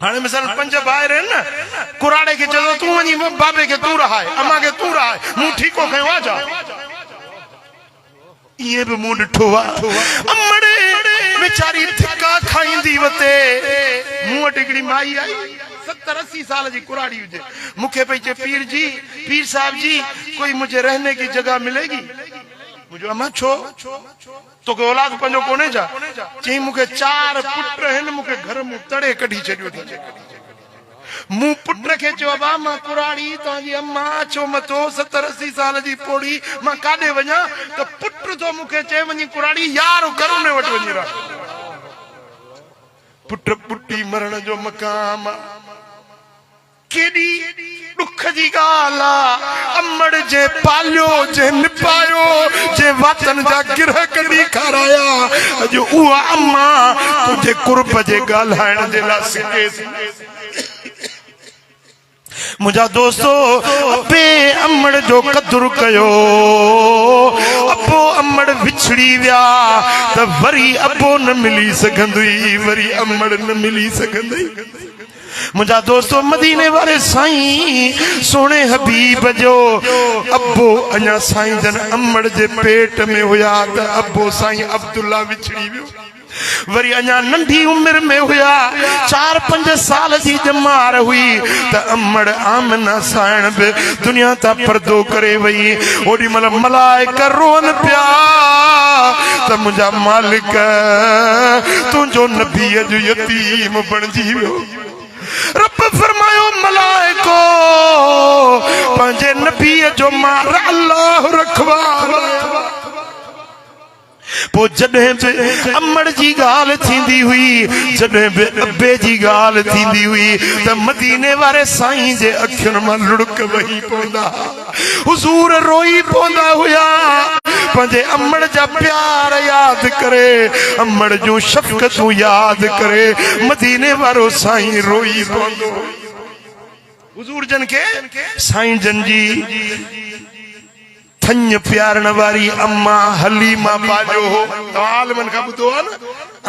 हाणे मिसाल 5 ॿाहिरि आहिनि न कुराड़े खे चवंदो तूं वञी बाबे खे तूं रहाए अम्मा खे तूं रहाए मूं ठीको खयो आहे छा ये भी मूं ॾिठो आहे अम्मड़ बेचारी धिका खाईंदी वते मूं वटि हिकिड़ी माई आई 70-80 साल जी कुराड़ी हुजे मूंखे पई चए पीर साहब जी कोई मुझे रहने की जगह मिलेगी मुझे अम्मा छो तो के औलाद पंजो कोने जा चई मूंखे 4 पुट आहिनि मूंखे घर मूं तड़े कढी छॾियो मूं पुट खे चयो बा मां कुराड़ी तव्हांजी अम्मा छो मथो 70-80 साल जी पोड़ी मां काॾे वञा त पुट तो मूंखे चए वञी कुराड़ी यार करोने वटि वञी रह पुट पुटी मरण जो मकाम केडी दुख जी ॻाल्हि आहे अमड़ जे पालियो जे निपायो जे वतन जा गिरह कढी खाराया अॼु उहा अम्मा तुंहिंजे कुर्ब जे ॻाल्हाइण जे लाइ सिके मुझा दोस्तो अबे अमड़ जो कदुर कयो अबो अमड़ विछड़ी विया त वरी अबो न मिली सघंदी वरी अमड़ न मिली सघंदी मुझा दोस्तो मदीने वाले साईं सोने हबीब जो अबो अञा साईं जन अमड़ जे पेट में हुया त अबो साईं अब्दुल्ला विछड़ी वियो वरी अञा नंढी उम्र में हुया 4-5 साल जी जमार हुई त अमड़ आमना साइण बि दुनिया ता पर्दो करे वई ओडी मल मलाइका रोन पिया त मुंहिंजा मालिक तुंहिंजो नबी अॼु यतीम बणजी वियो रब फरमायो मलाइको पंहिंजे नबी जो मार अल्लाह रखवाला पो जॾहिं बि अमड़ जी ॻाल्हि थींदी हुई जॾहिं बि अबे जी ॻाल्हि थींदी हुई त मदीने वारे साईं जे अखियुनि मां लुड़क वही पवंदा हुज़ूर रोई पवंदा हुया पंहिंजे अमड़ जा प्यार यादि करे अमड़ जूं शफ़क़तूं यादि करे मदीने वारो साईं रोई पवंदो हुज़ूर जन के साईं जन जी थञ प्यारण वारी अम्मा हलीमा पाजो हो तवाल मन का बुधो है ना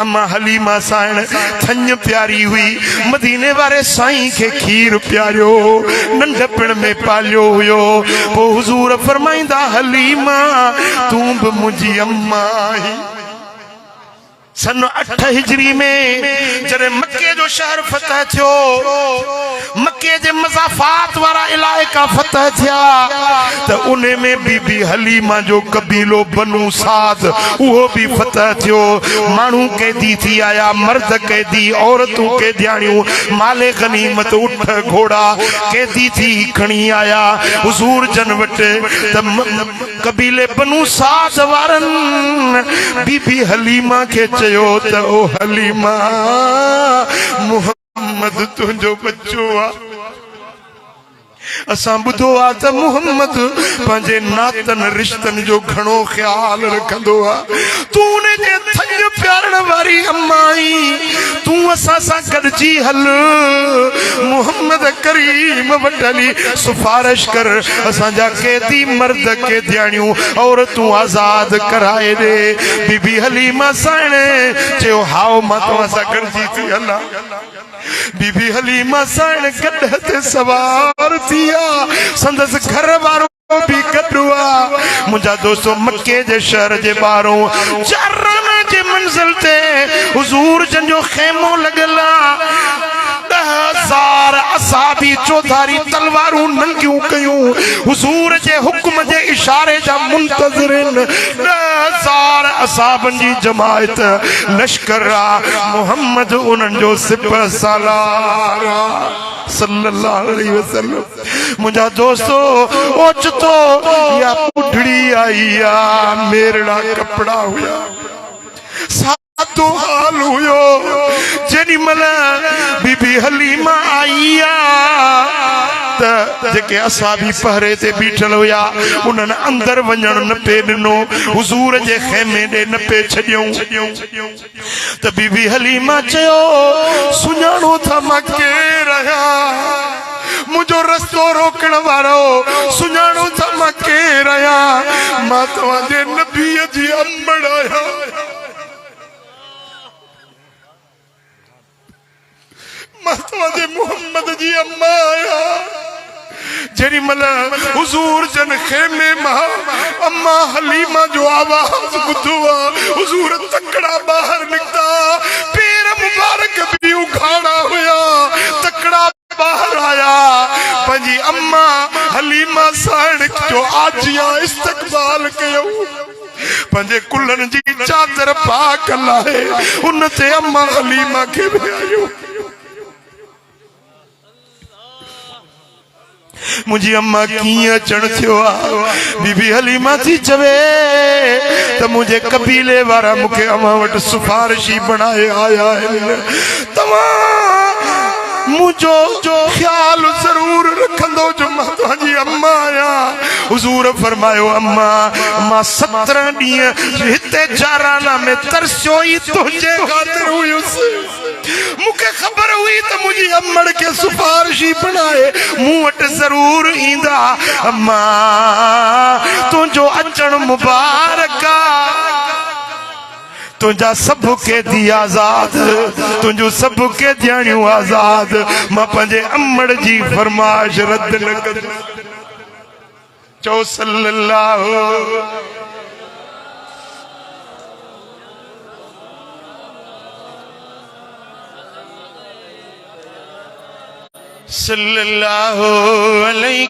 अम्मा हलीमा साइण थञ प्यारी हुई मदीने वारे साईं के खीर प्यारियो नंढपण में पालियो हुयो पो हुजूर फरमाइंदा हलीमा तू भी मुझी अम्मा ही सन 8 हिजरी में जरे मक्के जो शहर फतह थियो मक्के जे मज़ाफात वारा इलाइका फतह थिया त उन्हें में बीबी हलीमा जो कबीलो बनु साद उहो भी फतह थियो मानू कैदी थी आया मर्द कैदी औरतों कैदियाणियों माले गनीमत उठ घोड़ा कैदी थी खणी आया हुजूर जन वट त कबीले बनु साद वारन बीबी हलीमा के चयो त ओ हलीमा मुहम्मद तुंहिंजो बच्चो आ असां ॿुधो आहे त मुहम्मद पंहिंजे नातन रिश्तनि जो घणो ख्याल रखंदो आहे तूं उन जे थञ प्यारण वारी अम्मा आई तूं असां सां गॾिजी हल मुहम्मद करीम वटि हली सिफारिश कर असांजा कैदी मर्द कैदियाणियूं औरतूं आज़ाद कराए ॾे बीबी हलीमा साइण चयो हाओ मां तव्हां सां गॾिजी थी हलां बीबी हलीमा साइण गॾ ते सवार थिया संदसि घर वारो भी गॾुआ मुंहिंजा दोस्तो मक्के जे शहर जे ॿाहिरों चाराना जे मंज़िल ते हुजूर जन जो ख़ैमो लॻल आहे 10,000 असाबी चौधारी तलवारूं नंगियूं कयूं हुजूर जे हुक्म जे इशारे जा मुंतज़िरिन 10,000 असाबन जी जमायत लश्कर मोहम्मद उन्हनि जो सिपह सालार सल्लल्लाहु अलैहि वसल्लम मुंहिंजा दोस्तो ओचतो या पुठड़ी आई या मेरड़ा कपड़ा हुया सादो हाल हुयो जेडी मल बीबी हलीमा आई त जेके असाबी पहरे ते बीठल हुया उन्हनि अंदर वञण न पे ॾिनो हुजूर जे ख़ैमे ॾे न पे छॾियऊं त बीबी हलीमा चयो सुञाणो था मां केरु आहियां मुझो रस्तो रोकण वारो सुञाणो था मां केरु आहियां मां तव्हांजे नबीअ जी अम्मड़ आहियां मां तव्हांजे मुहम्मद जी अम्मा आहियां जेडी मल हुजूर जन ख़ैमे मां अम्मा हलीमा जो आवाज ॿुधो हुजूर तकड़ा ॿाहिरि निकिता पेर मुबारक भी उखाड़ा हुया हाजिया इस्तकबाल कयो पंजे कुल्लन जी चादर पाक लाए उन ते अम्मा हलीमा के आयो मुझी अम्मा किया चढ़ थियो बीबी हलीमा थी चवे तो मुझे कबीले वारा मुखे अम्मा वट सिफारिशी बनाए आया है तमा मुझो ख्याल जरूर रखंदो जो मां तुझी अम्मा आया हुजूर फरमायो अम्मा मां 17 ॾींहं हिते जाराना में तरसियो ही तुझे खातिर हुयुस मुखे खबर हुई तो मुझी अम्मड़ के सिफारिशी बनाए मूं वट जरूर ईंदा अम्मा तुझो अचण मुबारक तुझा सब के दी आजाद तुझो सब के ध्यानियों आजाद मां पंजे अम्मड़ जी फरमाइश रद्द न कर चो सल्लल्लाहु सल्लल्लाहु अलैहि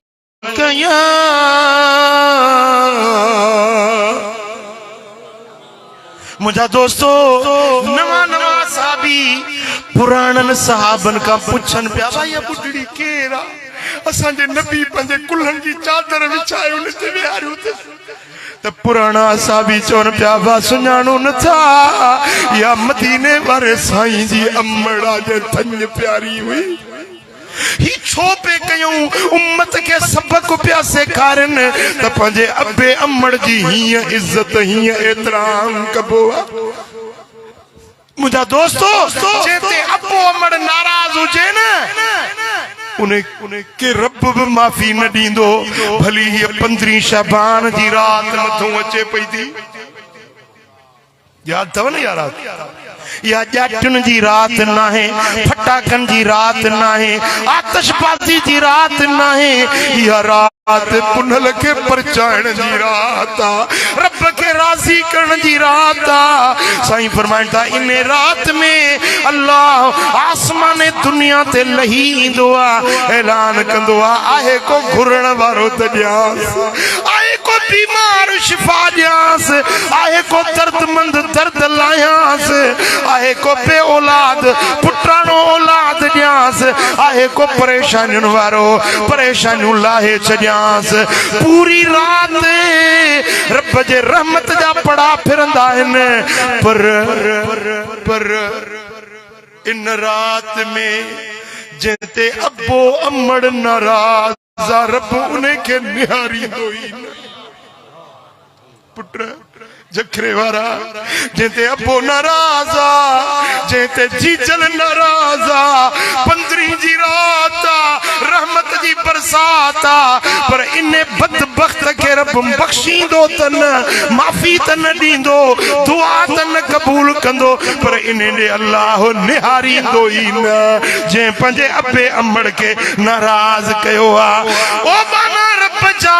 मुझा दोस्तों नवा नवा साहबी पुराणन सहाबन का पुछन पिया भाई बुढ़ड़ी केरा असांजे नबी पंजे कुल्हन जी चादर विछाए उन ते विहारियो तो पुराना साहबी चवन पिया बा सुञाणो न था या मदीने वारे साईं जी अम्मड़ा जे थन प्यारी हुई ही छोपे कयूं उम्मत के सबक पिया सेखारन त पंजे अबे अम्मड़ जी ही इज्जत ही एतराम कबो मुझा दोस्तों जेते अबो अम्मड़ नाराज हुजे न उन्हें के रब भी माफी न दींदो भली ही 15 शाबान जी रात मथों अचे पई थी याद थव न यार या जाटन जी रात ना है फटाकन जी रात ना है आतिशबाजी जी रात ना है या रात पुनल के परचाण जी रात रब के राजी करण जी रात साईं फरमाइंदा इन रात में अल्लाह आसमान दुनिया ते लही इंदो ऐलान कंदो आहे को घुरण वारो तजास आहे को बीमार शिफा जास आहे को दर्दमंद दर्द लायास आहे को बे औलाद पुत्रानो औलाद जास आहे को परेशानियों वारो परेशानियों लाहे छजास पूरी रात रब जे रहमत जा पड़ा फिरंदा आहिन पर इन रात में जेते अबो अम्मड़ नाराज रब उन्हें के निहारी दोई पुत्र जखरे वारा जेते अबो नाराजा जेते जीजल नाराजा 15 जी रात रहमत जी बरसाता पर इन्ने बदबख्त के रब बख्शींदो तन माफी तन दींदो दुआ तन कबूल कंदो पर इन्ने ने अल्लाह निहारींदो ही न जे पंजे अबे अम्मड़ के नाराज कयो ओ बाना रब जा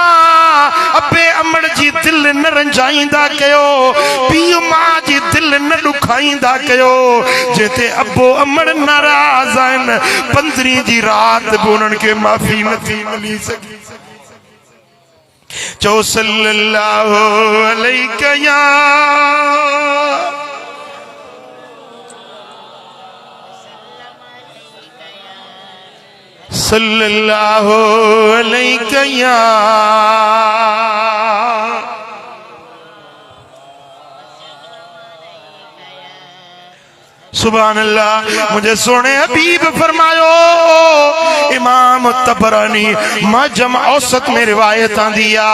अबे अम्मड़ जी दिल न रंजाइंदा कयो पीउ मां जी दिल न दुखाइंदा कयो जेते अबो अम्मड़ नाराज आहिन 15 जी रात भी उन्हनि के माफी न थी मिली सकी चो सल्लल्लाहु अलैहि या सल्लल्लाहु अलैहि या सुभान अल्लाह मुझे सोने हबीब फरमायो इमाम तबरानी मजम औसत में रिवायत आंदिया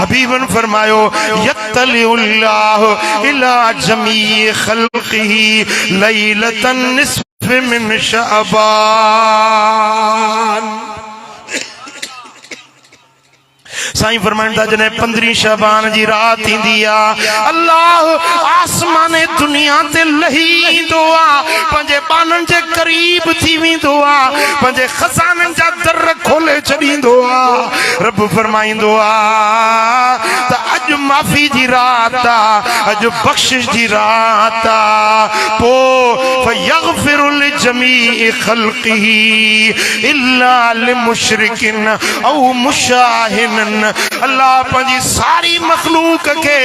हबीबन फरमायो यत्तलिउल्लाह इला जमी खल्क़िही लैलतन निस्फ मिन शअबान साईं फरमाइंदा जने 15 शाबान जी रात इंदी अल्लाह आसमान दुनिया ते लही दुआ पंजे बानन जे करीब थी वेंदो पंजे खजानन जा दर खोले छॾींदो आहे। रब फरमाईंदो आहे त अॼु माफ़ी जी रात आहे, अॼु बख़्शिश जी रात आहे। पोइ फयग़फिरु लिजमीइ ख़ल्क़िही इल्ला लिमुशरिकिन औ मुशाहिन। अल्लाह पंहिंजी सारी मख़लूक खे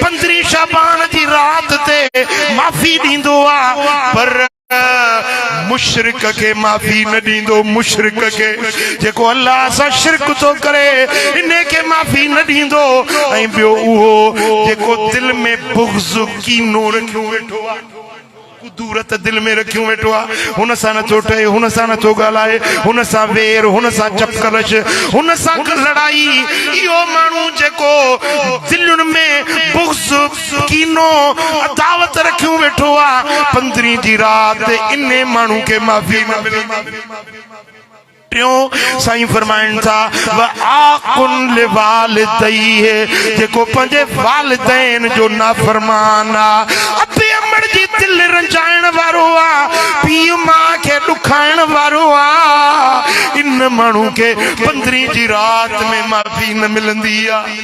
15 शाबान जी रात ते माफ़ी ॾींदो आहे, पर मुशरिक के माफ़ी न ॾींदो। मुशरिक के जेको अल्लाह सां शिरक थो करे इन के माफ़ी न ॾींदो। ऐं ॿियो उहो जेको दिल में बुग़्ज़ कीनो रखियो वेठो आहे, कुदूरत दिल में रखियो वेठो आहे, हुन सां नथो ठहे, हुन सां नथो ॻाल्हाए, हुन सां वेर, हुन सां चपकलश, हुन सां लड़ाई। इहो माण्हू जेको दिलुनि में बुग़्ज़ कीनो अदावत रखियो वेठो आहे, 15 जी रात इन माण्हू खे माफ़ी न मिलंदी। साईं फरमाइनि था व आकुन लिवालिदैहि, जेको पंहिंजे वालिदैन जो नाफरमान आहे, अबे अमड़ जी दिल रंजाइण वारो आहे, पीउ मां खे ॾुखाइण वारो आहे। इन माण्हू खे 15 जी रात में माफ़ी न मिलंदी आहे।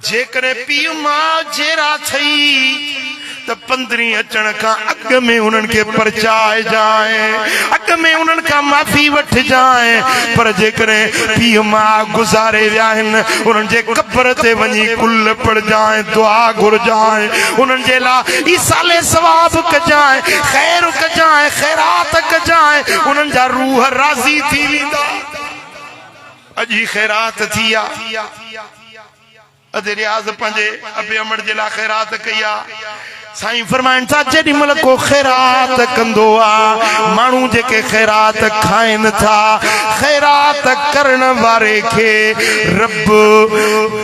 जेकॾहिं पीउ मां जहिड़ा थई त 15 अचण खां अॻु में उन्हनि खे परचाए जाए, अॻु में उन्हनि खां माफ़ी वठिजाए। पर जेकॾहिं पीउ मां गुज़ारे विया आहिनि, उन्हनि जे क़ब्र ते वञी कुल पढ़जाए, दुआ घुरजाए, उन्हनि जे लाइ ईसाले सवाब कजाए, ख़ैर कजाए, ख़ैरात कजाए, उन्हनि जा रूह राज़ी थी वेंदा। अॼु ख़ैरात थी आहे, अधे रियाज़ पंहिंजे अबे अमड़ जे लाइ ख़ैरात कई आहे। साईं फरमाइनि था जेॾी महिल को ख़ैरात कंदो आहे, माण्हू जेके ख़ैरात खाइनि था, ख़ैरात करण वारे खे रब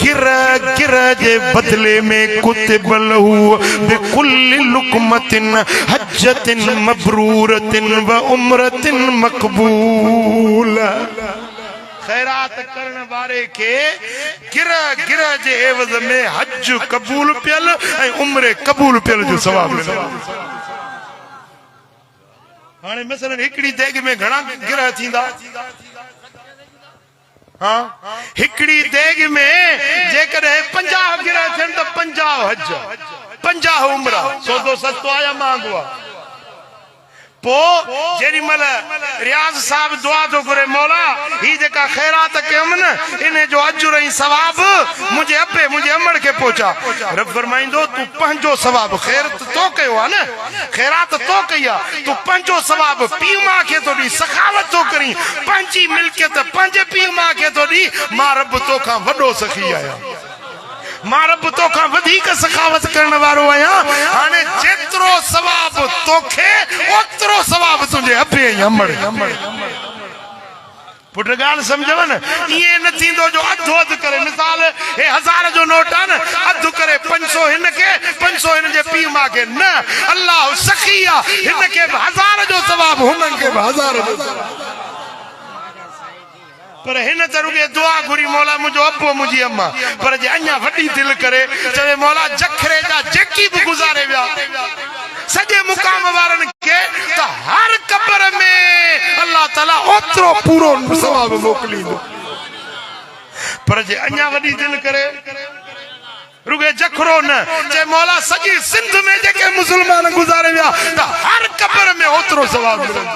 गिर जे बदले में कुतिब लहू बिकुल्लि लुक़मतिन हज्जतिन मबरूरतिन व उम्रतिन मक़बूल। ख़ैरात करण वारे के गिर जे एवज़ में हज कबूल पियल ऐं उम्र कबूल पियल जो सवाब मिले। हाणे मसलन हिकड़ी देग में घणा गिर थींदा? हाँ, हिकड़ी देग में जेकॾहिं 50 गिर थियनि त 50 हज, 50 उम्र। सौदो सस्तो आहे या महांगो आहे? पो जेडी मल रियाज़ साहब दुआ तो करे, मौला ही जेका ख़ैरात कयम न, इने जो अजुर ऐं सवाब मुझे अबे मुझे अमड़ के पहुचा। रब फरमाइंदो तू पंहिंजो सवाब, ख़ैर तो कयो आहे न, ख़ैरात तो कई आहे, तू पंहिंजो सवाब पीउ मां खे तो दी, सखावत तो करी, पंहिंजी मिल्कियत पंहिंजे पीउ मां खे तो दी। मां रब तोखां वॾो सखी आहियां, मां रब तोखां वधीक सखावत करण वारो आहियां। हाणे जेतिरो सवाब तोखे ओतिरो सवाब तुंहिंजे अबे ऐं अमड़। पुट ॻाल्हि सम्झव न, ईअं न थींदो जो अधु अधु करे। मिसाल हे 1000 जो नोट आहे न, अधु करे 500 हिन खे, 500 हिन जे पीउ मां खे। न, अल्लाह सखी आहे, हिन खे 1000 जो सवाब, हुननि खे 1000 जो सवाब। पर हिन त रुगे दुआ घुरी, मौला मुंहिंजो अबो मुंहिंजी अम्मा। पर जे अञा वॾी दिल करे चवे मौला जखरे जा जेकी बि गुज़ारे विया सॼे मुक़ाम वारनि खे, त हर क़ब्र में अल्लाह ताला ओतिरो पूरो सवाब मोकिलींदो। पर जे अञा वॾी दिल करे रुगे जखरो न, जे मौला सॼी सिंध में जेके मुसलमान गुज़ारे विया त हर क़ब्र में ओतिरो सवाब मिलंदो।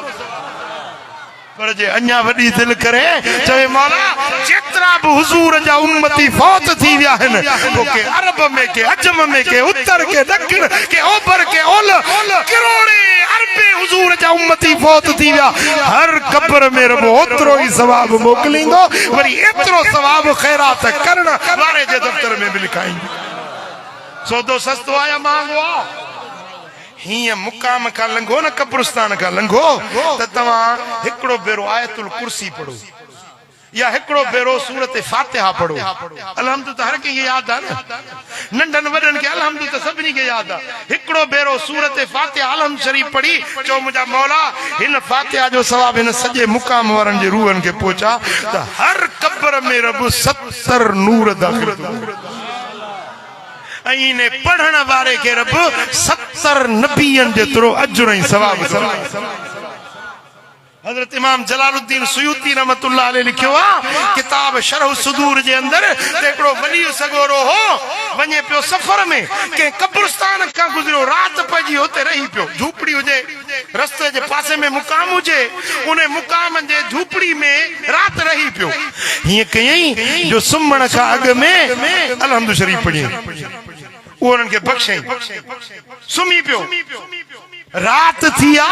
पर जे अञा वॾी दिल करे चवे मौला जेतिरा बि हुज़ूर जा उम्मती फौत थी विया आहिनि, के अरब में, के अजम में, के उत्तर, के ॾखिण, के ओभर, के ओल, करोड़े अरबे हुज़ूर जा उम्मती फौत थी विया, हर क़ब्र में रब ओतिरो ई सवाब मोकिलींदो। वरी एतिरो सवाब ख़ैरात करण वारे जे दफ़्तर में बि लिखाईंदो। सौदो सस्तो आहे या महांगो आहे? हीअं मुक़ाम खां लंघो न, कब्रिस्तान खां लंघो त तव्हां हिकिड़ो भेरो आयतुल कुर्सी पढ़ो या हिकिड़ो भेरो सूरत फातिहा पढ़ो। अलहम्दु त हर कंहिंखे यादि आहे न, नंढनि वॾनि खे अलहम्दु त सभिनी खे यादि आहे। हिकिड़ो भेरो सूरत फातिहा अलहम्द शरीफ़ पढ़ी चओ मुंहिंजा मौला हिन फातिहा जो सवाब हिन सॼे मुक़ाम वारनि जे रूहनि खे पहुचा, त हर क़ब्र में रब 70 नूर दाख़िल ऐं इन पढ़ण वारे खे रब 70 नबियनि जेतिरो अजुर ऐं सवाब। हजरत इमाम जलालुद्दीन सुयूती रहमतुल्लाह अलैह लिखियो आ किताब शरह सुदूर जे अंदर एकड़ो वली सगोरो हो वने पियो सफर में के कब्रिस्तान का गुजरियो रात पजी होते रही पियो झूपड़ी हुजे रस्ते जे पासे में मुकाम हुजे उन्हें मुकाम जे झूपड़ी में रात रही पियो ये कयई जो सुमण का अग में अलहम्दु शरीफ पढ़ी वो उनन के बख्शे सुमी पियो रात थिया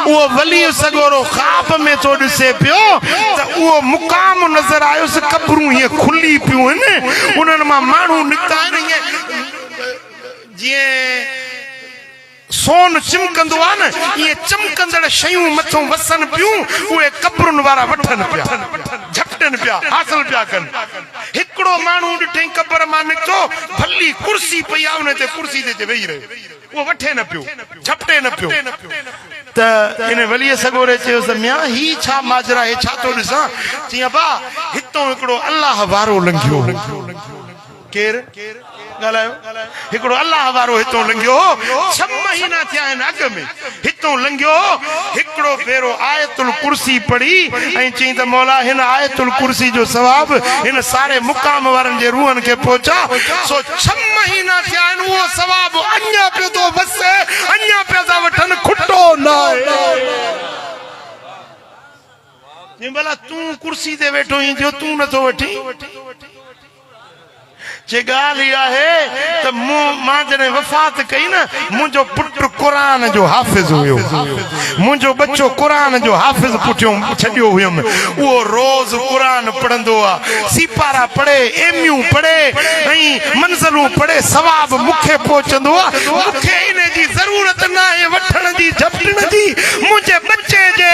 वो वली सगोरो ख्वाब में तो दिसे पियो त वो मुकाम नजर आयो से कब्रूं ये खुली पियो ने उन्हन मा मानू निकता नहीं जे सोन चिमकंदो आ न ये चमकंदड़ शयूं मथों वसन पियूं उहे कब्रुन वारा वठन पिया झपटन पिया हासिल पिया कन हिकड़ो मानू ॾिठई कब्र मां निकतो भली कुर्सी पई आ उन ते कुर्सी ते वेही रहे वो वठे न पियो झपटे न पियो त इन वली सगोरे चयो त मियां ही छा माजरा है छा तो ॾिसां चई बा हितो हिकड़ो अल्लाह वारो लंघियो केर गालायो हिकड़ो अल्लाह वारो हितो लंघियो 6 महीना थिया आहिनि अॻ में हितो लंघियो हिकड़ो भेरो आयतुल कुर्सी पढ़ी ऐं चई त मौला हिन आयतुल कुर्सी जो सवाब हिन सारे मुकाम वारनि जे रूहनि खे पहुचा सो 6 महीना थिया आहिनि उहो सवाब अञा पियो थो वसे अञा पिया था वठनि खुटो न आहे भला तूं कुर्सी ते वेठो ई जो तूं नथो वठी जे गाली आहे त मां जने वफात कई न मुंजो पुट कुरान जो हाफिज हुयो मुंजो बच्चो कुरान जो हाफिज पुठियो छडियो हुयम वो रोज कुरान पढ़ंदो आ सिपारा पढ़े एमियूं पढ़े ऐं मंज़लूं पढ़े सवाब मुखे पहुचंदो आ मुखे इन जी जरूरत न आहे वठण जी झपटण जी मुंजे बच्चे जे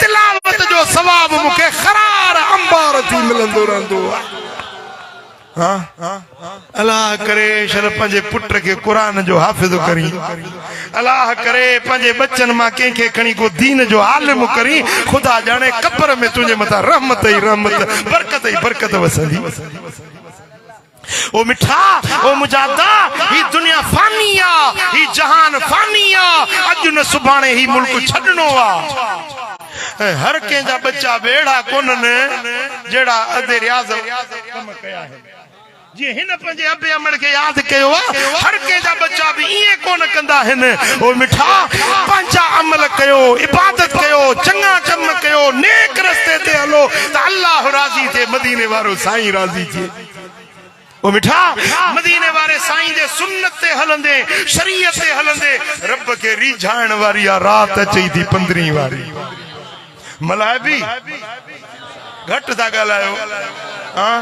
तिलावत जो सवाब मुखे खरार अंबार थी मिलंदो रहंदो आ अल्लाह करे शर पंजे पुट के कुरान जो हाफिज करी अल्लाह करे पंजे बच्चन मां कंहिंखे खणी को दीन जो आलिम करी खुदा जाने कब्र में तुझे मथा रहमत ही रहमत बरकत वसंदी ओ मिठा ओ मुजादा ही दुनिया फानी आ ही जहान फानी आ अज न सुभाणे ही मुल्क छडनो आ हर कंहिंजा बच्चा बेड़ा कोनन जेड़ा अदे रियाज कम कया है जी हिन पंजे अबे अमर के याद कयो हर कंहिंजा बच्चा भी इए कोन कंदा हिन ओ मिठा पंजा अमल कयो इबादत कयो चंगा कम कयो नेक रस्ते ते हलो त अल्लाह राजी थे मदीने वारो साईं राजी थे ओ मिठा मदीने वारे साईं जे सुन्नत ते हलंदे शरीयत ते हलंदे रब के रिझाइण वारी आ रात अचई थी 15 वारी मलाइबी घट था गालायो हां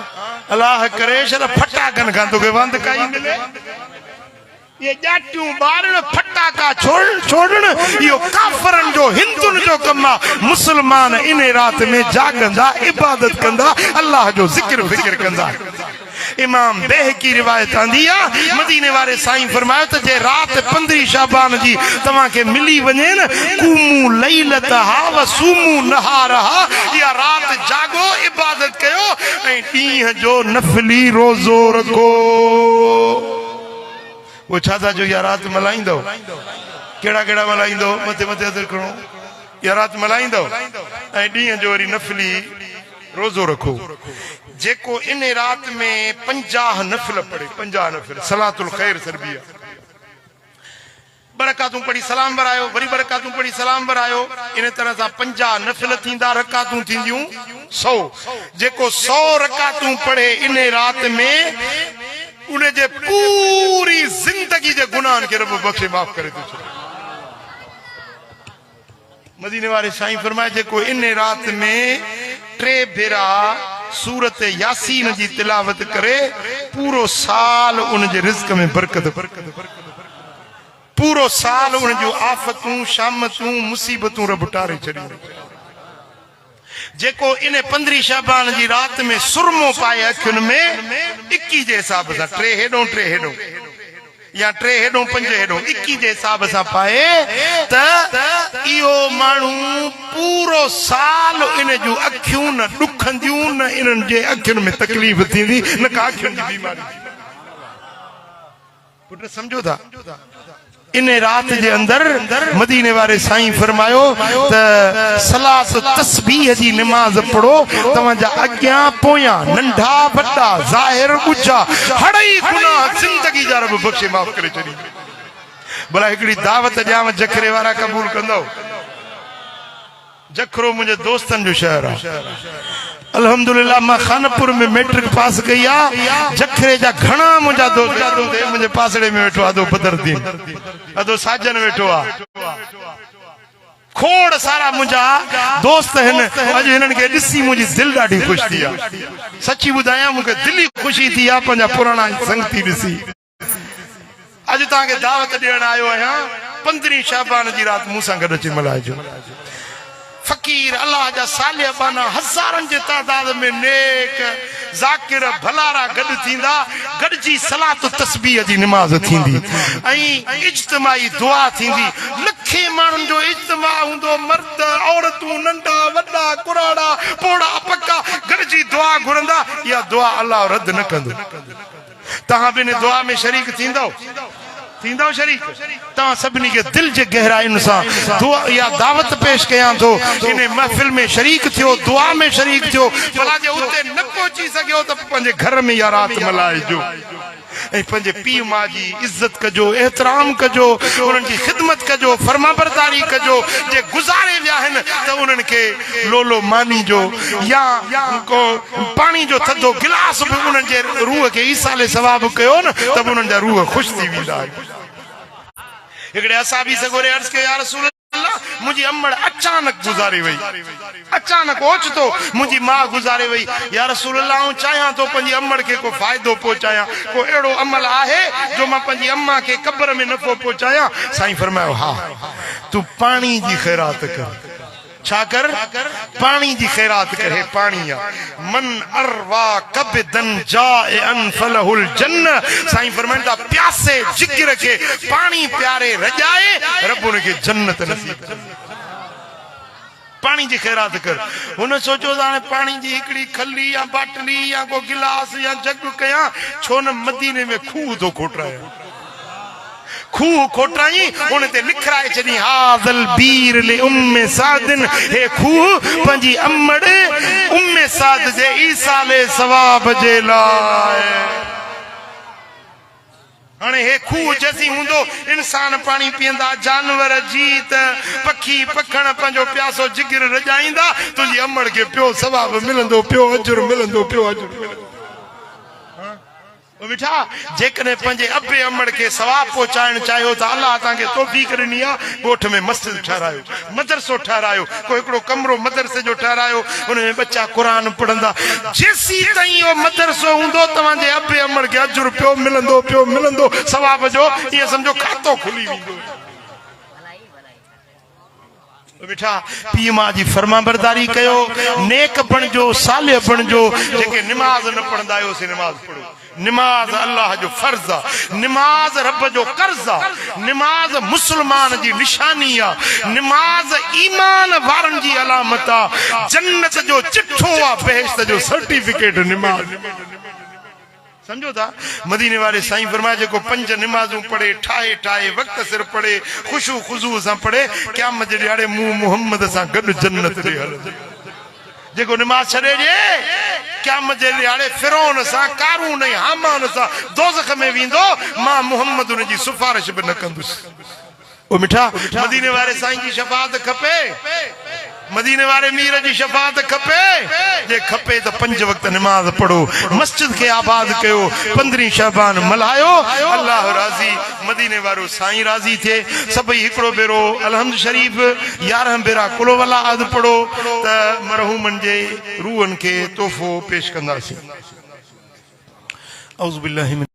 अल्लाह करे शर फटाकन खां तो के वंद काई मिले ये जाटियूं बारण फटाका छोड़न यो काफरन जो हिंदुन जो कमा मुसलमान इन रात में जागंदा इबादत कंदा अल्लाह जो जिक्र फिक्र कंदा इमाम बेह की रिवायत आंदी आ मदीने वाले साईं फरमायो त जे रात 15 शाबान जी तवा के मिली वने न कुमू लैलतहा व सुमू नहारहा या रात जागो इबादत कयो ए ॾींहं जो नफली रोज़ो रखो वो छाता जो या रात मलाइंदो केड़ा केड़ा मलाइंदो मथे मथे अदर करो या रात मलाइंदो ए ॾींहं जो वरी नफली रोज़ो रखो जेको इन रात में 50 नफिल पढ़े 50 नफिल सलातुल खैर सरबिया बरकातूं पढ़ी सलाम वरायो वरी बरकातूं पढ़ी सलाम वरायो इन तरह से 50 नफिल थींदा रकातूं थींदियूं 100 जेको 100 रकातूं पढ़े इन रात में उन जे पूरी जिंदगी जे गुनाहन के रब बख्शे माफ करे तो मदीने वाले साईं फरमाए जेको इन रात में 3 भेरा सूरत यासीन जी तिलावत करे पूरो साल उन जे रिज़्क में बरकत पूरो साल उन जो आफतूं शामतूं मुसीबतूं रब टारे छड़ी जेको इन 15 शाबान जी रात में सुरमो पाए अखियुनि में 21 जे हिसाब सां 3 हेडो 3 हेडो या 3 हेडो 5 हेडो 21 जे हिसाब सां पाए त इहो माण्हू पूरो साल इन जूं अखियूं न ॾुखंदियूं न इन्हनि जे अखियुनि में तकलीफ़ थींदी न का अखियुनि जी बीमारी पुट समझो था इन रात जे अंदर मदीने वारे साईं फरमायो त सलात तस्बीह जी नमाज पढ़ो तव्हांजा अॻियां पोयां नंढा वॾा ज़ाहिर ऊंचा हड़ई गुनाह जिंदगी जा रब बख़्शे माफ़ करे छॾी। भला हिकिड़ी दावत ॾियां जखरे वारा क़बूल कंदव? जखरो मुंहिंजे दोस्तनि जो शहर आहे। अल्हम्दुलिल्लाह मां खानपुर में मैट्रिक पास कई आहे। जखरे जा घणा मुंहिंजा दोस्त मुंहिंजे पासड़े में वेठो आहे, अदो बदरुद्दीन, अदो साजन वेठो आहे, खोड़ सारा मुंहिंजा दोस्त आहिनि। अॼु हिननि खे ॾिसी मुंहिंजी दिलि ॾाढी ख़ुशि थी आहे। सची ॿुधायां मूंखे दिली ख़ुशी थी आहे पंहिंजा पुराणा संगती ॾिसी। अॼु तव्हांखे दावत ॾियण आयो आहियां 15 शाबान जी रात मूं सां गॾु अची मल्हाइजो। फकीर अल्लाह जा सालियाबाना हज़ारनि जे तादाद में नेक ज़ाकिर भलारा गॾु थींदा, गॾिजी सलात तस्बीह जी नमाज़ थींदी ऐं इज्तिमाई दुआ थींदी। लखे माण्हुनि जो इज्तिमा हूंदो, मर्द औरतूं नंढा वॾा कुराड़ा पोड़ा पक्का गॾिजी दुआ घुरंदा। इहा दुआ अल्लाह रद्द न कंदो। तव्हां बि इन दुआ में शरीक थींदव शरीक? तव्हां सभिनी खे दिलि जे गहराइयुनि सां दुआ या दावत पेश कयां थो, इन महफ़िल में शरीक थियो, दुआ में शरीक थियो। भला जे उते न पहुची सघियो त पंहिंजे घर में या रात मल्हाइजो ऐं पंहिंजे पीउ माउ जी इज़त कजो, एहतराम कजो, उन्हनि जी ख़िदमत कजो, फर्माबरदारी कजो। जे गुज़ारे विया आहिनि त उन्हनि खे लोलो मानी जो या को पाणी जो थधो गिलास बि उन्हनि जे रूह खे ईसाले सवाब कयो न त उन्हनि जा रूह ख़ुशि थी वेंदा आहिनि। हिकिड़े असाबी सगोरे अर्ज़ कयो, या रसूल अल्लाह, मुंहिंजी अम्मड़ अचानक गुज़ारे वई, अचानक ओचितो मुंहिंजी माउ गुज़ारे वई। या रसूल अल्लाह, आऊं चाहियां थो पंहिंजी अम्मड़ खे को फ़ाइदो पहुचायां, को अहिड़ो अमल आहे जो मां पंहिंजी अम्मा खे क़ब्र में नफ़ो पहुचायां? साईं फरमायो, हा, तूं पाणी जी ख़ैरात कर। छा कर? पाणी जी ख़ैरात कर। हे पाणी आहे। मन अरवा कबदन जाए फलहुल जन्न। साईं फरमाइनि था, प्यासे जिगर खे पाणी प्यारे रजाए रब उनखे जन्नत नसीब करे। पाणी जी ख़ैरात कर। हुन सोचो त हाणे पाणी जी हिकिड़ी खली या बाटली या को गिलास या जग कयां, छो न मदीने में खूह थो खोटरायां। खूह खोटराई उन ते लिखराए छॾी, हाज़ल बीर ले उम्मे सादिन। हे खूह पंहिंजी अम्मड़ उम्मे साद जे ईसाले सवाब जे लाइ। हाणे हे खूह जसी हूंदो, इंसान पाणी पीअंदा, जानवर जीत पखी पखण पंहिंजो प्यासो जिगर रजाईंदा, तुंहिंजी अम्मड़ खे पियो सवाब मिलंदो, पियो अजुर मिलंदो, पियो अजुर मिलंदो। मिठा जेकॾहिं पंहिंजे अबे अमड़ खे सवाब पहुचाइण चाहियो त अल्लाह तव्हांखे तौफ़ीक़ ॾिनी आहे। ॻोठ में मस्जिद ठहिरायो, मदरसो ठहिरायो, को हिकिड़ो कमरो मदरसे जो ठहिरायो, हुन में बच्चा क़ुरान पढ़ंदा। जेसी ताईं इहो मदरसो हूंदो तव्हांजे अबे अमड़ खे अजुर पियो मिलंदो सवाब जो, ईअं सम्झो खातो खुली वेंदो। बेटा पीउ माउ जी फर्माबरदारी कयो, नेक बणिजो, सालिह बणिजो। जेके निमाज़ न पढ़ंदा आहियो से निमाज़ पढ़ो। निमाज़ अल्लाह जो फर्ज़ आहे, निमाज़ रब जो कर्ज़ आहे, निमाज़ मुस्लमान जी निशानी आहे, निमाज़ ईमान वारनि जी अलामत आहे, जन्नत जो चिठो आहे, बहिश्त जो सर्टिफिकेट निमाज़। समझो था? मदीने वाले साईं फरमाया, जेको 5 निमाज़ूं पढ़े, ठाहे वक्त सिर पढ़े, खुशू खुजू सां पढ़े, क़यामत जे ॾियारे मूं मुहम्मद सां गॾु जन्नत ॾे हलंदो। जेको निमाज़ छॾे ॾे, क़यामत जे ॾियारे फिरौन सां, कारून ऐं हामान सां दोज़ख में वेंदो, मां मुहम्मद उन जी सिफारिश बि न कंदुसि। ओ मिठा, मदीने वाले साईं जी शफ़ाअत खपे, मदीने वाले मीर जी शफ़ाअत खपे। जे खपे त 5 वक्त निमाज़ पढ़ो, मस्जिद खे आबाद कयो, 15 शाबान मल्हायो। अल्लाह राज़ी, मदीने वारो साईं राज़ी थिए। सभई हिकिड़ो भेरो अलहम्द शरीफ़ 11 भेरा कुल वला अद पढ़ो त मरहूमनि जे रूहनि खे तोहफ़ो पेश कंदासीं। औज़ु बिल्लाहि